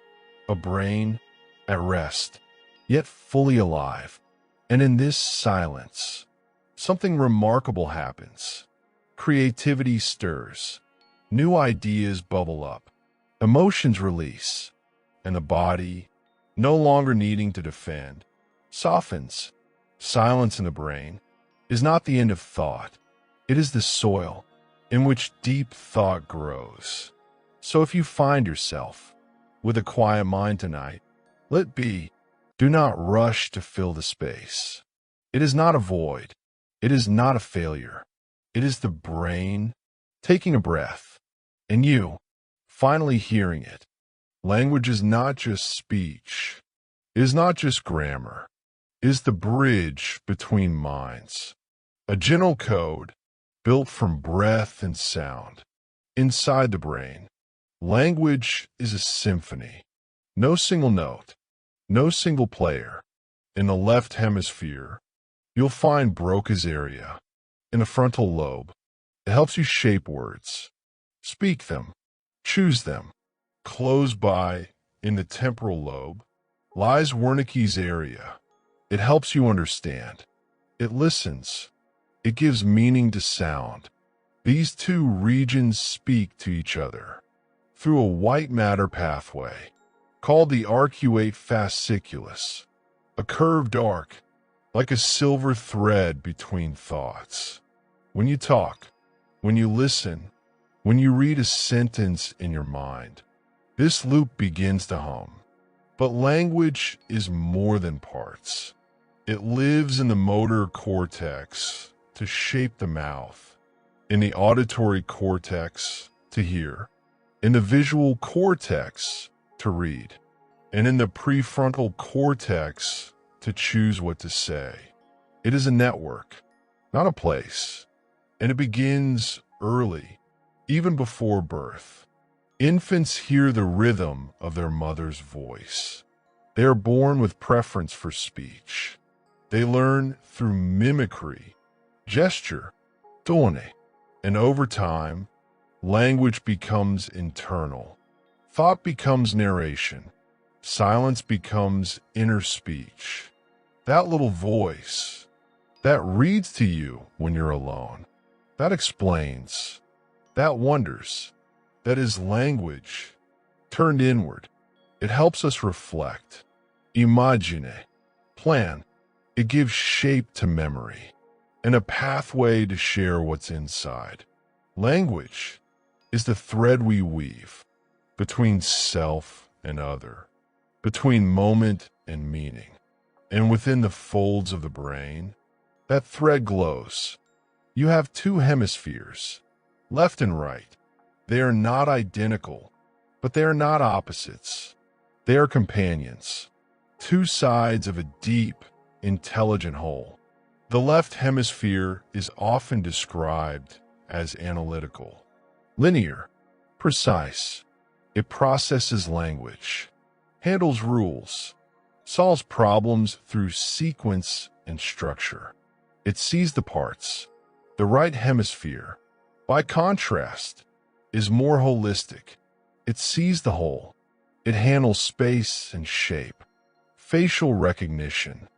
a brain at rest, yet fully alive. And in this silence, something remarkable happens. Creativity stirs, new ideas bubble up, emotions release, and the body, no longer needing to defend, softens. Silence in the brain is not the end of thought. It is the soil in which deep thought grows. So if you find yourself with a quiet mind tonight, let be. Do not rush to fill the space. It is not a void. It is not a failure. It is the brain taking a breath, and you finally hearing it. Language is not just speech. It is not just grammar. It is the bridge between minds. A gentle code built from breath and sound. Inside the brain, language is a symphony. No single note, no single player. In the left hemisphere, you'll find Broca's area. In the frontal lobe, it helps you shape words. Speak them, choose them. Close by, in the temporal lobe, lies Wernicke's area. It helps you understand. It listens. It gives meaning to sound. These two regions speak to each other through a white matter pathway called the arcuate fasciculus, a curved arc like a silver thread between thoughts. When you talk, when you listen, when you read a sentence in your mind, this loop begins to hum. But language is more than parts. It lives in the motor cortex to shape the mouth, in the auditory cortex to hear, in the visual cortex to read, and in the prefrontal cortex to choose what to say. It is a network, not a place, and it begins early, even before birth. Infants hear the rhythm of their mother's voice. They are born with preference for speech. They learn through mimicry, gesture, tone, and over time, language becomes internal, Thought becomes narration. Silence becomes inner speech. That little voice that reads to you when you're alone, that explains, that wonders, that is language turned inward. It helps us reflect, imagine, plan. It gives shape to memory and a pathway to share what's inside. Language is the thread we weave between self and other, between moment and meaning. And within the folds of the brain, that thread glows. You have two hemispheres, left and right. They are not identical, but they are not opposites. They are companions, two sides of a deep, intelligent whole. The left hemisphere is often described as analytical, linear, precise. It processes language, handles rules, solves problems through sequence and structure. It sees the parts. The right hemisphere, by contrast, is more holistic. It sees the whole. It handles space and shape, facial recognition,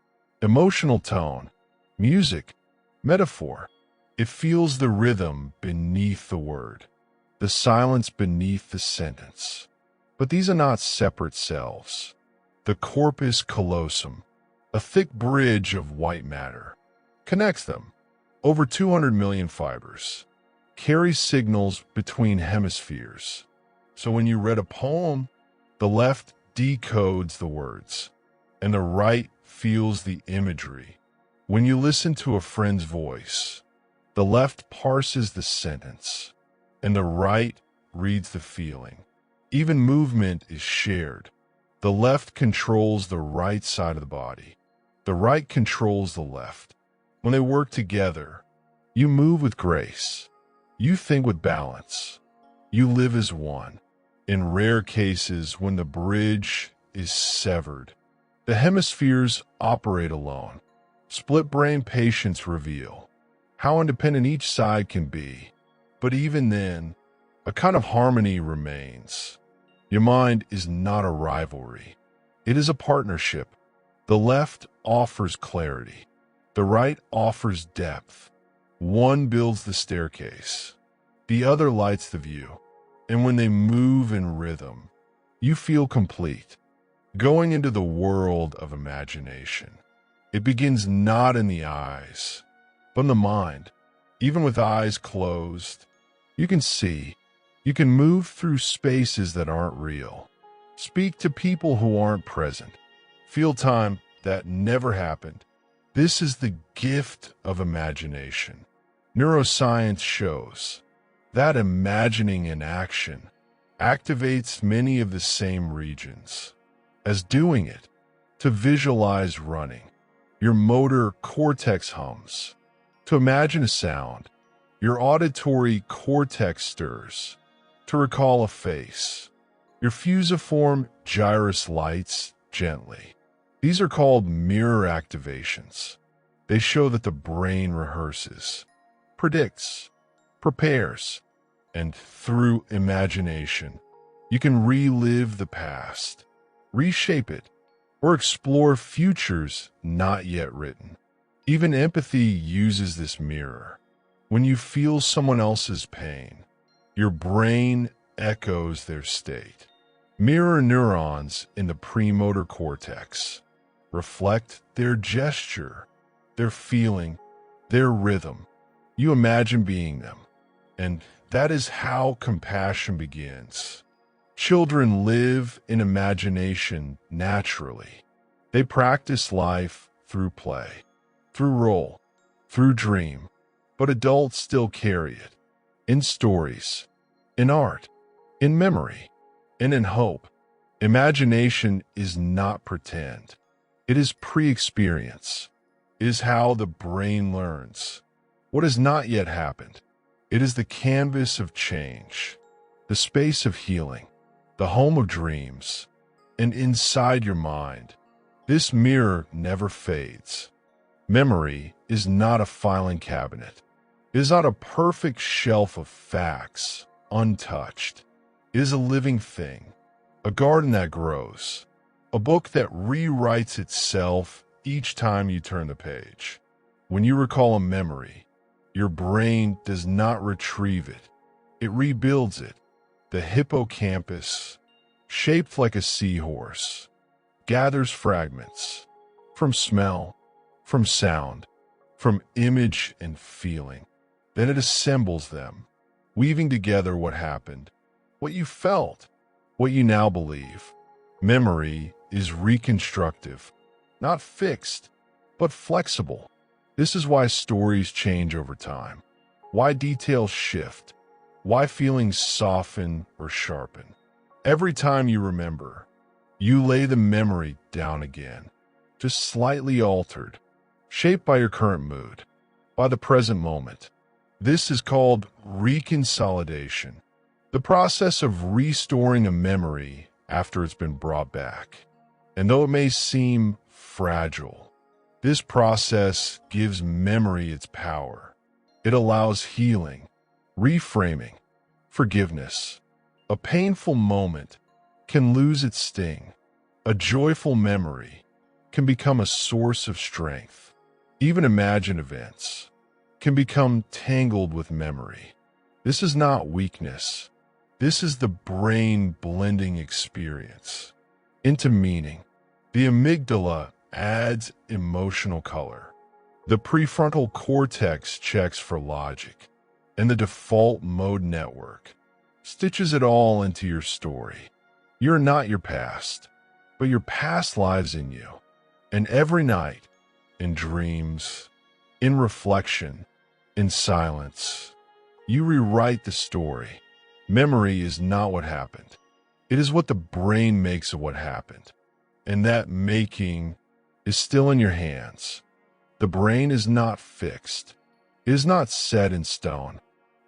emotional tone, music, metaphor. It feels the rhythm beneath the word, the silence beneath the sentence. But these are not separate selves. The corpus callosum, a thick bridge of white matter, connects them. Over 200 million fibers, carries signals between hemispheres. So when you read a poem, the left decodes the words, and the right feels the imagery. When you listen to a friend's voice, the left parses the sentence, and the right reads the feeling. Even movement is shared. The left controls the right side of the body. The right controls the left. When they work together, you move with grace. You think with balance. You live as one. In rare cases, when the bridge is severed, the hemispheres operate alone. Split-brain patients reveal how independent each side can be. But even then, a kind of harmony remains. Your mind is not a rivalry. It is a partnership. The left offers clarity. The right offers depth. One builds the staircase. The other lights the view. And when they move in rhythm, you feel complete. Going into the world of imagination. It begins not in the eyes, but in the mind. Even with eyes closed, you can see. You can move through spaces that aren't real. Speak to people who aren't present. Feel time that never happened. This is the gift of imagination. Neuroscience shows that imagining in action activates many of the same regions as doing it. To visualize running, your motor cortex hums. To imagine a sound, your auditory cortex stirs. To recall a face, your fusiform gyrus lights gently. These are called mirror activations. They show that the brain rehearses, predicts, prepares, and through imagination, you can relive the past, reshape it, or explore futures not yet written. Even empathy uses this mirror. When you feel someone else's pain, your brain echoes their state. Mirror neurons in the premotor cortex reflect their gesture, their feeling, their rhythm. You imagine being them, and that is how compassion begins. Children live in imagination naturally. They practice life through play, through role, through dream, but adults still carry it. In stories, in art, in memory, and in hope. Imagination is not pretend. It is pre-experience. It is how the brain learns what has not yet happened. It is the canvas of change, the space of healing, the home of dreams. And inside your mind, this mirror never fades. Memory is not a filing cabinet. It is not a perfect shelf of facts, untouched. It is a living thing, a garden that grows, a book that rewrites itself each time you turn the page. When you recall a memory, your brain does not retrieve it. It rebuilds it. The hippocampus, shaped like a seahorse, gathers fragments from smell, from sound, from image and feeling. Then it assembles them, weaving together what happened, what you felt, what you now believe. Memory is reconstructive, not fixed, but flexible. This is why stories change over time, why details shift, why feelings soften or sharpen. Every time you remember, you lay the memory down again, just slightly altered, shaped by your current mood, by the present moment. This is called reconsolidation, the process of restoring a memory after it's been brought back. And though it may seem fragile, this process gives memory its power. It allows healing, reframing, forgiveness. A painful moment can lose its sting. A joyful memory can become a source of strength. Even imagined events can become tangled with memory. This is not weakness. This is the brain blending experience into meaning. The amygdala adds emotional color. The prefrontal cortex checks for logic, and the default mode network stitches it all into your story. You're not your past, but your past lives in you. And every night, in dreams, in reflection, in silence, you rewrite the story. Memory is not what happened. It is what the brain makes of what happened. And that making is still in your hands. The brain is not fixed. It is not set in stone.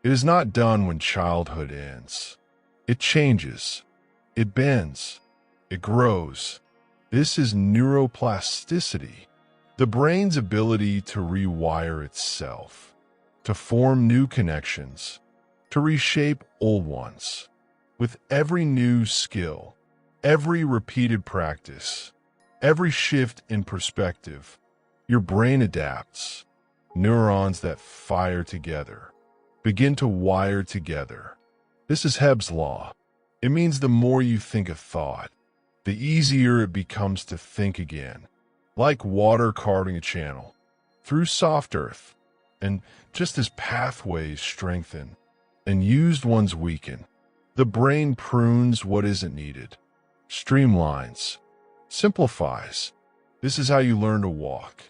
It is not done when childhood ends. It changes. It bends. It grows. This is neuroplasticity, the brain's ability to rewire itself, to form new connections, to reshape old ones. With every new skill, every repeated practice, every shift in perspective, your brain adapts. Neurons that fire together begin to wire together. This is Hebb's law. It means the more you think a thought, the easier it becomes to think again, like water carving a channel through soft earth. And just as pathways strengthen and used ones weaken, the brain prunes what isn't needed, streamlines, simplifies. This is how you learn to walk,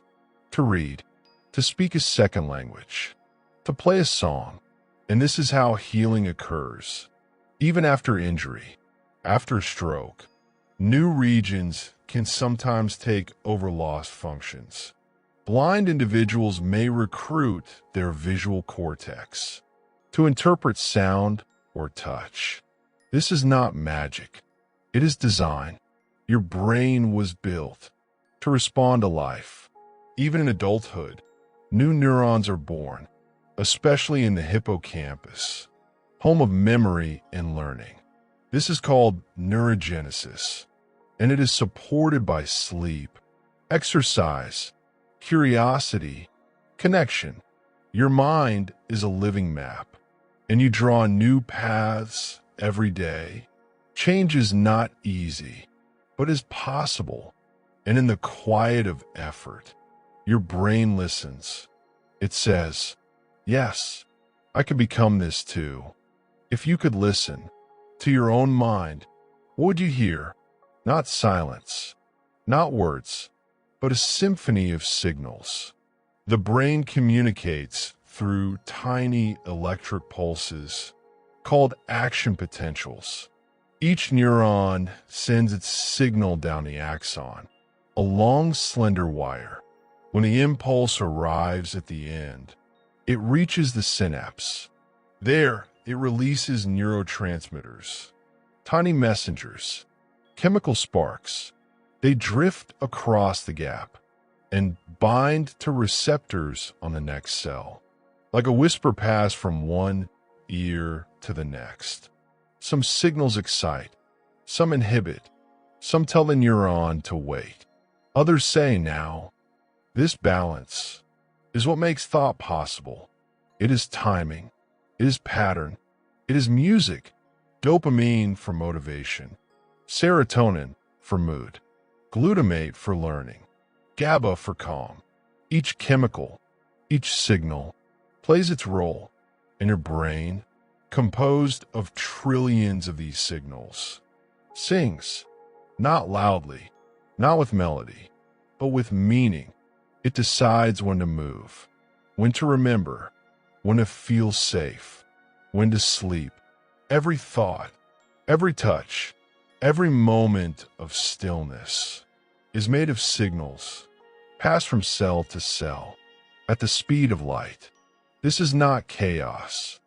to read, to speak a second language, to play a song. And this is how healing occurs. Even after injury, after stroke, new regions can sometimes take over lost functions. Blind individuals may recruit their visual cortex to interpret sound or touch. This is not magic. It is design. Your brain was built to respond to life. Even in adulthood, new neurons are born, especially in the hippocampus, home of memory and learning. This is called neurogenesis, and it is supported by sleep, exercise, curiosity, connection. Your mind is a living map, and you draw new paths every day. Change is not easy, but is possible. And in the quiet of effort, your brain listens. It says, yes, I could become this too. If you could listen to your own mind, what would you hear? Not silence, not words, but a symphony of signals. The brain communicates through tiny electric pulses called action potentials. Each neuron sends its signal down the axon, a long, slender wire. When the impulse arrives at the end, it reaches the synapse. There, it releases neurotransmitters, tiny messengers, chemical sparks. They drift across the gap and bind to receptors on the next cell, like a whisper pass from one ear to the next. Some signals excite, Some inhibit. Some tell the neuron to wait. Others say now. This balance is what makes thought possible. It is timing. It is pattern. It is music. Dopamine for motivation. Serotonin for mood. Glutamate for learning. GABA for calm. Each chemical, each signal, plays its role in your brain, composed of trillions of these signals. Sings, not loudly, not with melody, but with meaning. It decides when to move, when to remember, when to feel safe, when to sleep. Every thought, every touch, every moment of stillness is made of signals, passed from cell to cell, at the speed of light. This is not chaos.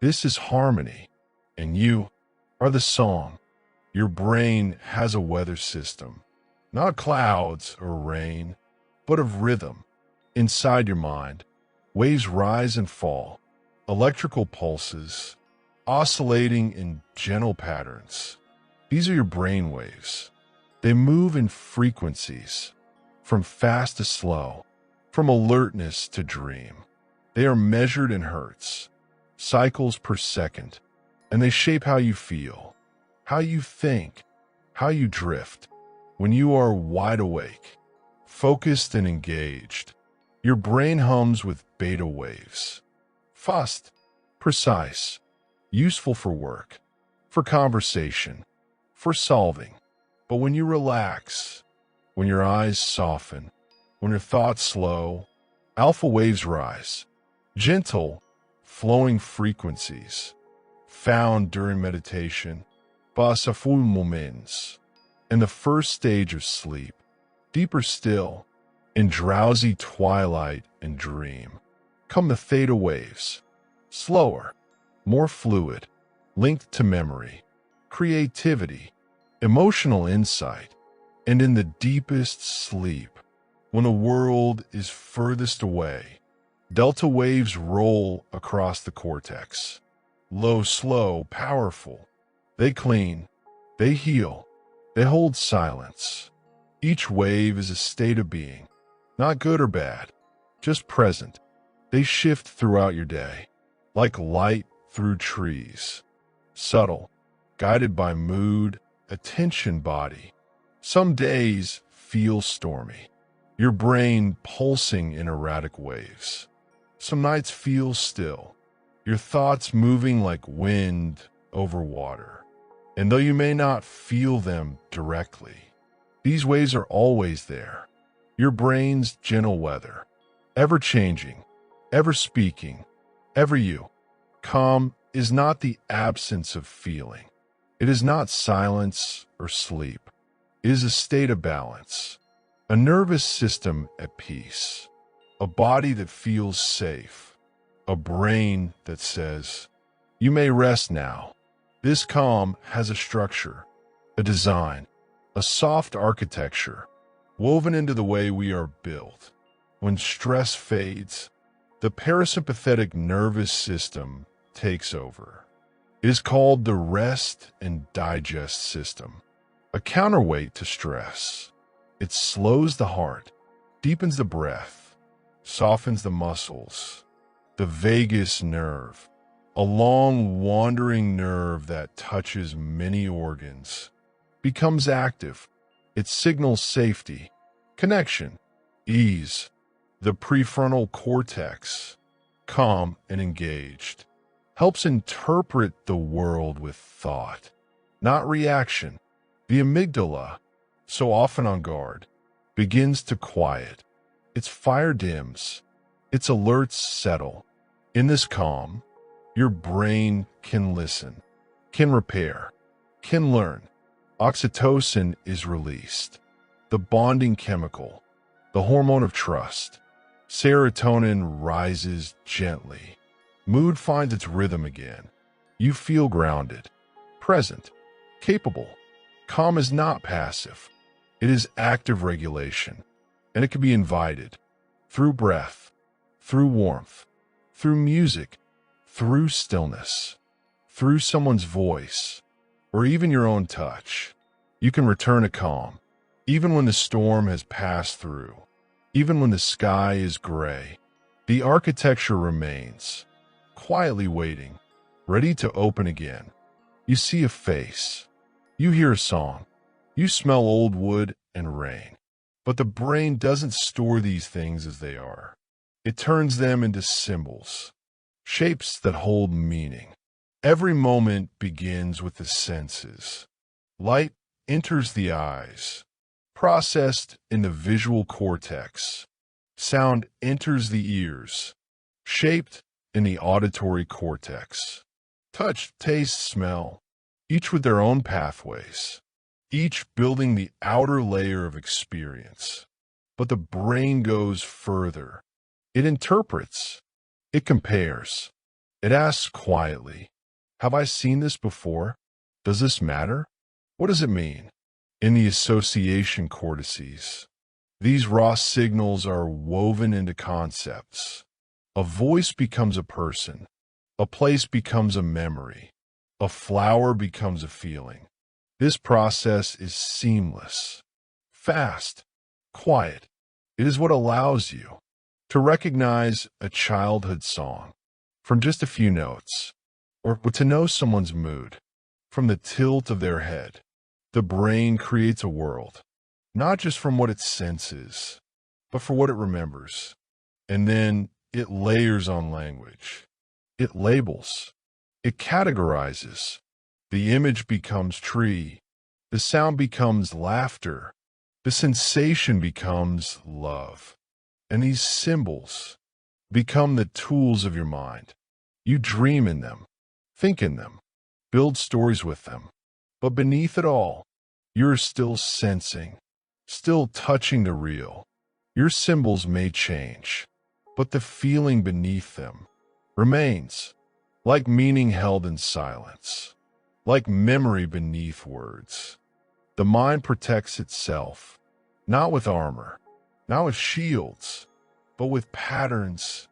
This is harmony. And you are the song. Your brain has a weather system, not clouds or rain, but of rhythm. Inside your mind, waves rise and fall, electrical pulses, oscillating in gentle patterns. These are your brain waves. They move in frequencies, from fast to slow, from alertness to dream. They are measured in hertz, cycles per second, and they shape how you feel, how you think, how you drift. When you are wide awake, focused and engaged, your brain hums with beta waves. Fast, precise, useful for work, for conversation, for solving. But when you relax, when your eyes soften, when your thoughts slow, alpha waves rise. Gentle, flowing frequencies, found during meditation, basaful moments, in the first stage of sleep, deeper still, in drowsy twilight and dream, come the theta waves, slower, more fluid, linked to memory, creativity, emotional insight, and in the deepest sleep, when the world is furthest away, delta waves roll across the cortex. Low, slow, powerful. They clean, they heal, they hold silence. Each wave is a state of being, not good or bad, just present. They shift throughout your day, like light through trees. Subtle, guided by mood, attention, body. Some days feel stormy, your brain pulsing in erratic waves. Some nights feel still, your thoughts moving like wind over water. And though you may not feel them directly, these waves are always there. Your brain's gentle weather, ever changing, ever speaking, ever you. Calm is not the absence of feeling. It is not silence or sleep. It is a state of balance, a nervous system at peace, a body that feels safe, a brain that says, you may rest now. This calm has a structure, a design, a soft architecture, woven into the way we are built. When stress fades, the parasympathetic nervous system takes over. It is called the rest and digest system, a counterweight to stress. It slows the heart, deepens the breath, softens the muscles. The vagus nerve, a long wandering nerve that touches many organs, becomes active. It signals safety, connection, ease. The prefrontal cortex, calm and engaged, helps interpret the world with thought, not reaction. The amygdala, so often on guard, begins to quiet. Its fire dims, its alerts settle. In this calm, your brain can listen, can repair, can learn. Oxytocin is released, the bonding chemical, the hormone of trust. Serotonin rises gently. Mood finds its rhythm again. You feel grounded, present, capable. Calm is not passive. It is active regulation, and it can be invited through breath, through warmth, through music, through stillness, through someone's voice, or even your own touch. You can return to calm, even when the storm has passed through, even when the sky is gray. The architecture remains, quietly waiting, ready to open again. You see a face. You hear a song. You smell old wood and rain. But the brain doesn't store these things as they are. It turns them into symbols, shapes that hold meaning. Every moment begins with the senses. Light enters the eyes, processed in the visual cortex. Sound enters the ears, shaped in the auditory cortex. Touch, taste, smell, each with their own pathways, each building the outer layer of experience. But the brain goes further. It interprets. It compares. It asks quietly, have I seen this before? Does this matter? What does it mean? In the association cortices, these raw signals are woven into concepts. A voice becomes a person. A place becomes a memory. A flower becomes a feeling. This process is seamless, fast, quiet. It is what allows you to recognize a childhood song from just a few notes, or to know someone's mood from the tilt of their head. The brain creates a world, not just from what it senses, but for what it remembers. And then it layers on language. It labels. It categorizes. The image becomes tree. The sound becomes laughter. The sensation becomes love. And these symbols become the tools of your mind. You dream in them, think in them, build stories with them. But beneath it all, you're still sensing, still touching the real. Your symbols may change, but the feeling beneath them remains, like meaning held in silence, like memory beneath words. The mind protects itself, not with armor, not with shields, but with patterns,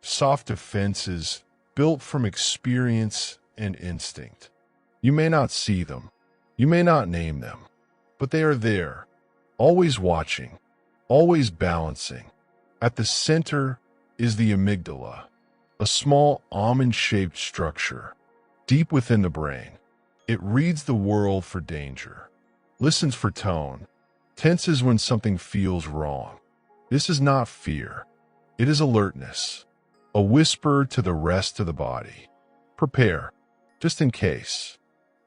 soft defenses built from experience and instinct. You may not see them, you may not name them, but they are there, always watching, always balancing. At the center is the amygdala, a small almond-shaped structure, deep within the brain. It reads the world for danger, listens for tone, tenses when something feels wrong. This is not fear. It is alertness, a whisper to the rest of the body. Prepare, just in case.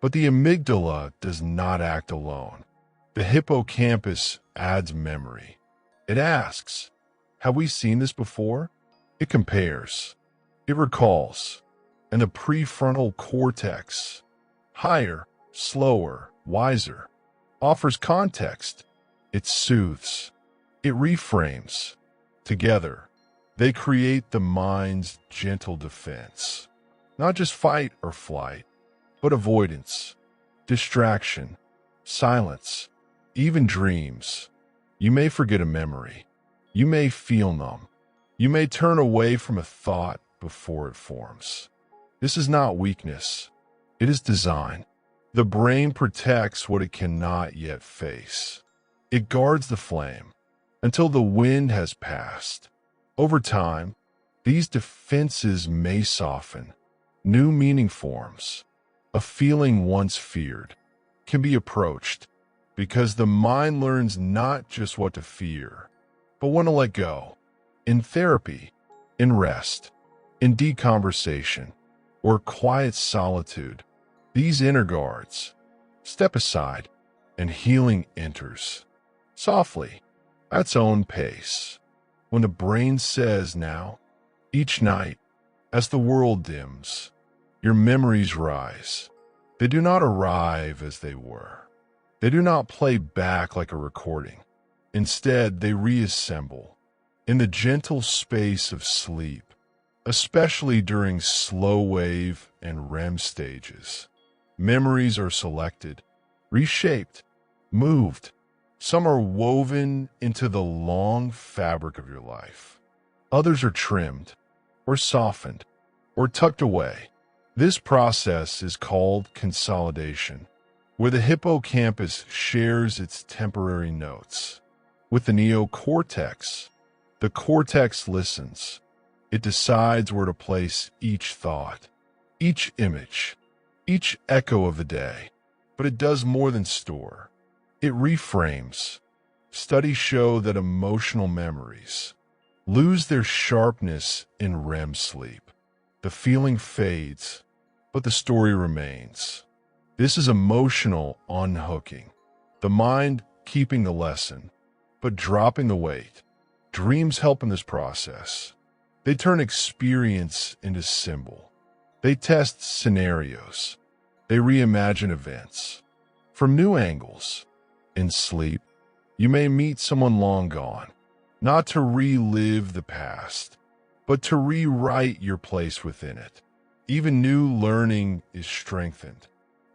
But the amygdala does not act alone. The hippocampus adds memory. It asks, have we seen this before? It compares. It recalls. And the prefrontal cortex, higher, slower, wiser, offers context. It soothes. It reframes. Together, they create the mind's gentle defense. Not just fight or flight, but avoidance, distraction, silence, even dreams. You may forget a memory. You may feel numb. You may turn away from a thought before it forms. This is not weakness. It is design. The brain protects what it cannot yet face. It guards the flame until the wind has passed. Over time, these defenses may soften. New meaning forms. A feeling once feared can be approached because the mind learns not just what to fear, but when to let go. In therapy, in rest, in deep conversation, or quiet solitude, these inner guards step aside and healing enters. Softly, at its own pace. When the brain says now, each night, as the world dims, your memories rise. They do not arrive as they were. They do not play back like a recording. Instead, they reassemble in the gentle space of sleep, especially during slow wave and REM stages. Memories are selected, reshaped, moved. Some are woven into the long fabric of your life. Others are trimmed, or softened, or tucked away. This process is called consolidation. where the hippocampus shares its temporary notes. With the neocortex, the cortex listens. It decides where to place each thought, each image, each echo of the day. But it does more than store. It reframes. Studies show that emotional memories lose their sharpness in REM sleep. The feeling fades, but the story remains. This is emotional unhooking. The mind keeping the lesson, but dropping the weight. Dreams help in this process. They turn experience into symbol. They test scenarios. They reimagine events from new angles. In sleep, you may meet someone long gone, not to relive the past, but to rewrite your place within it. Even new learning is strengthened.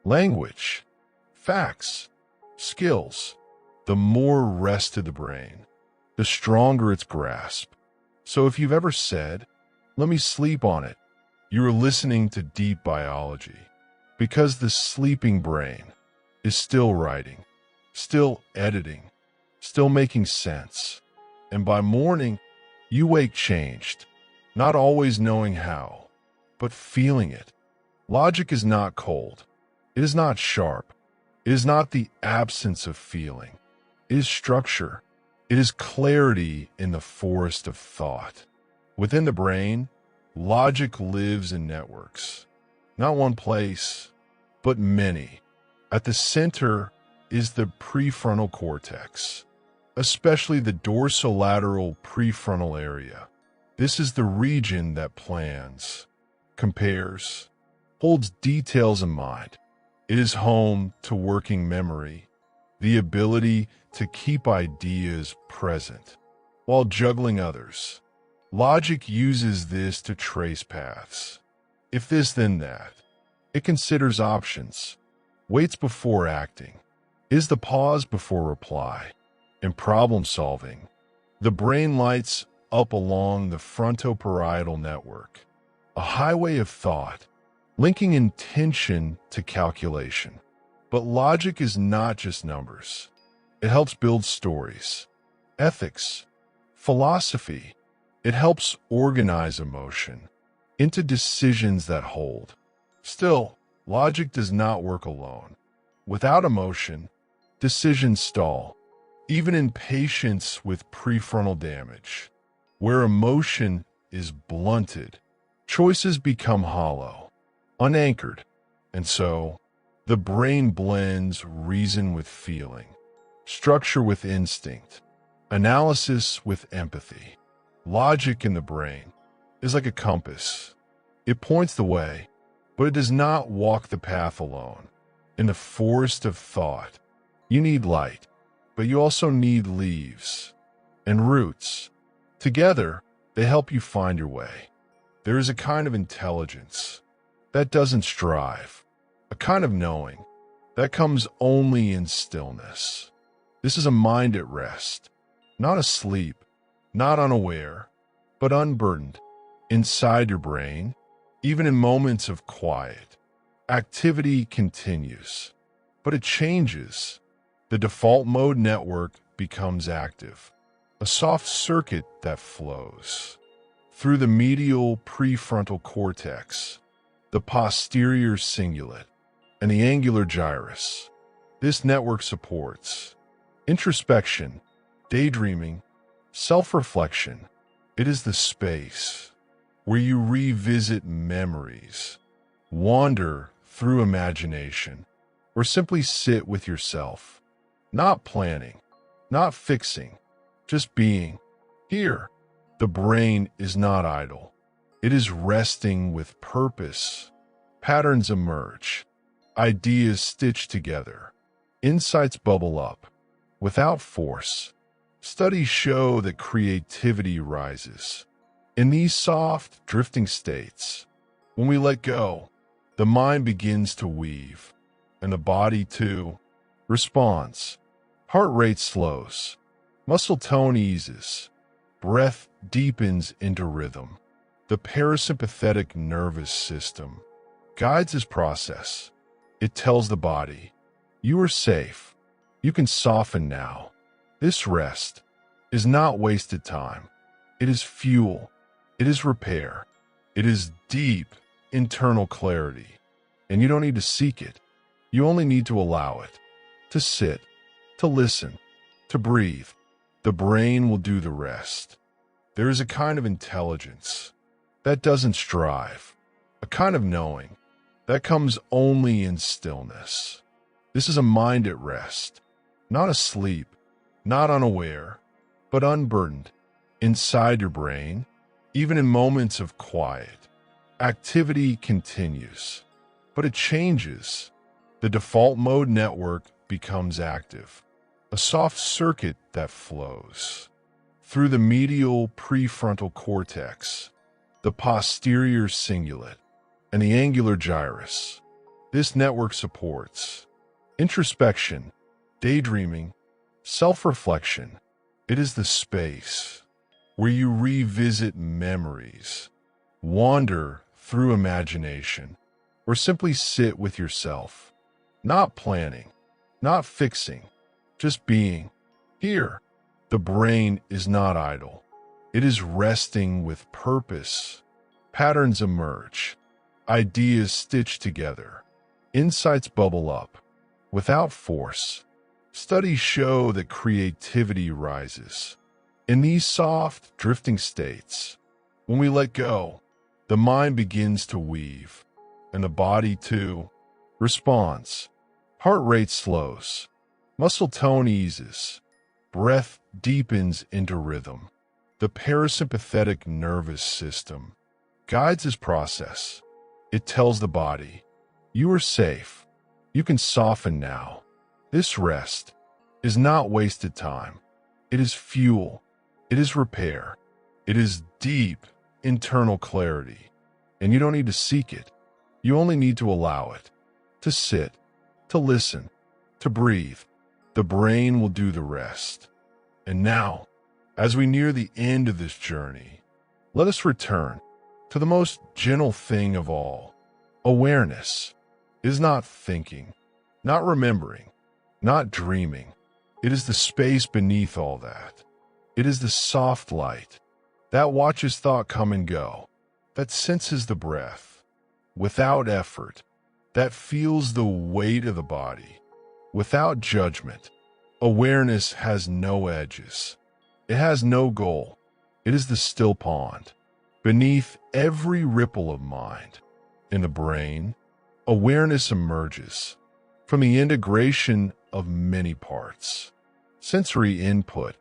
Language, facts, skills. The more rested the brain, the stronger its grasp. So if you've ever said, "Let me sleep on it," you are listening to deep biology, because the sleeping brain is still writing, still editing, still making sense. And by morning, you wake changed, not always knowing how, but feeling it. Logic is not cold. It is not sharp. It is not the absence of feeling. It is structure. It is clarity in the forest of thought. Within the brain, logic lives in networks. Not one place, but many. At the center is the prefrontal cortex, especially the dorsolateral prefrontal area. This is the region that plans, compares, holds details in mind. It is home to working memory, the ability to keep ideas present while juggling others. Logic uses this to trace paths. If this, then that. It considers options, waits before acting, is the pause before reply. In problem solving, the brain lights up along the frontoparietal network, a highway of thought, linking intention to calculation. But logic is not just numbers. It helps build stories, ethics, philosophy. It helps organize emotion into decisions that hold. Still, logic does not work alone. Without emotion, decisions stall. Even in patients with prefrontal damage, where emotion is blunted, choices become hollow, unanchored, and so the brain blends reason with feeling, structure with instinct, analysis with empathy. Logic in the brain is like a compass. It points the way, but it does not walk the path alone. In the forest of thought, you need light, but you also need leaves and roots. Together, they help you find your way. There is a kind of intelligence that doesn't strive, a kind of knowing that comes only in stillness. This is a mind at rest, not asleep, not unaware, but unburdened. Inside your brain, even in moments of quiet, activity continues, but it changes. The default mode network becomes active, a soft circuit that flows through the medial prefrontal cortex, the posterior cingulate, and the angular gyrus. This network supports introspection, daydreaming, self-reflection. It is the space where you revisit memories, wander through imagination, or simply sit with yourself. Not planning, not fixing, just being. Here, the brain is not idle. It is resting with purpose. Patterns emerge, ideas stitch together, insights bubble up. Without force, studies show that creativity rises. In these soft, drifting states, when we let go, the mind begins to weave, and the body, too, responds. Heart rate slows, muscle tone eases, breath deepens into rhythm. The parasympathetic nervous system guides this process. It tells the body, You are safe. You can soften now. This rest is not wasted time. It is fuel. It is repair. It is deep internal clarity. And you don't need to seek it. You only need to allow it. To sit, to listen, to breathe. The brain will do the rest. There is a kind of intelligence that doesn't strive, a kind of knowing that comes only in stillness. This is a mind at rest, not asleep, not unaware, but unburdened. Inside your brain, even in moments of quiet, activity continues, but it changes. The default mode network becomes active, a soft circuit that flows through the medial prefrontal cortex, the posterior cingulate, and the angular gyrus. This network supports introspection, daydreaming, self-reflection. It is the space where you revisit memories, wander through imagination, or simply sit with yourself, not planning, not fixing, just being. Here, the brain is not idle. It is resting with purpose. Patterns emerge, ideas stitch together, insights bubble up. Without force, studies show that creativity rises. In these soft, drifting states, when we let go, the mind begins to weave, and the body, too, responds. Heart rate slows, muscle tone eases, breath deepens into rhythm. The parasympathetic nervous system guides this process. It tells the body, you are safe. You can soften now. This rest is not wasted time. It is fuel. It is repair. It is deep internal clarity. And you don't need to seek it. You only need to allow it. To sit, to listen, to breathe. The brain will do the rest. And now, as we near the end of this journey, let us return to the most gentle thing of all. Awareness is not thinking, not remembering, not dreaming. It is the space beneath all that. It is the soft light that watches thought come and go, that senses the breath without effort, that feels the weight of the body without judgment. Awareness has no edges. It has no goal. It is the still pond beneath every ripple of mind. In the brain, awareness emerges from the integration of many parts. Sensory input,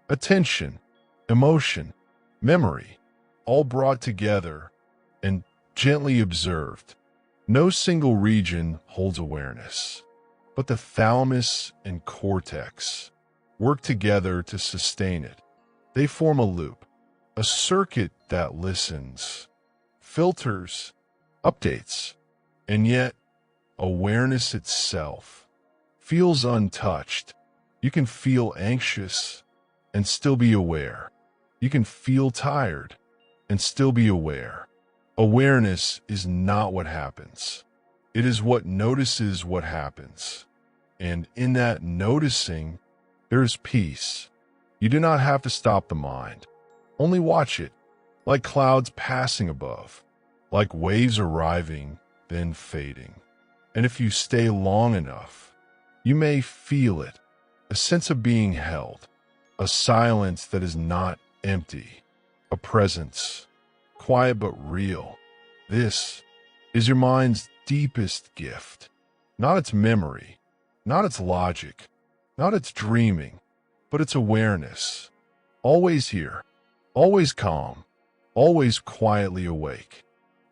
attention, emotion, memory, all brought together and gently observed. No single region holds awareness, but the thalamus and cortex work together to sustain it. They form a loop, a circuit that listens, filters, updates, and yet awareness itself feels untouched. You can feel anxious and still be aware. You can feel tired and still be aware. Awareness is not what happens. It is what notices what happens. And in that noticing, there is peace. You do not have to stop the mind. Only watch it, like clouds passing above, like waves arriving, then fading. And if you stay long enough, you may feel it, a sense of being held, a silence that is not empty, a presence, quiet but real. This is your mind's deepest gift, not its memory, not its logic, not its dreaming, but its awareness. Always here, always calm, always quietly awake.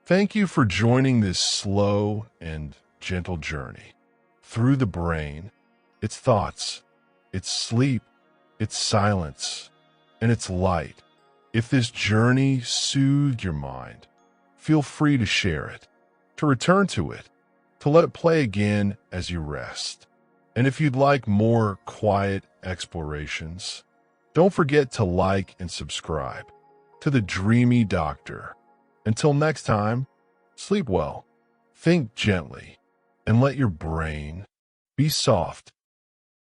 Thank you for joining this slow and gentle journey through the brain, its thoughts, its sleep, its silence, and its light. If this journey soothed your mind, feel free to share it, to return to it, to let it play again as you rest. And if you'd like more quiet explorations, don't forget to like and subscribe to the Dreamy Doctor. Until next time, sleep well, think gently, and let your brain Be soft,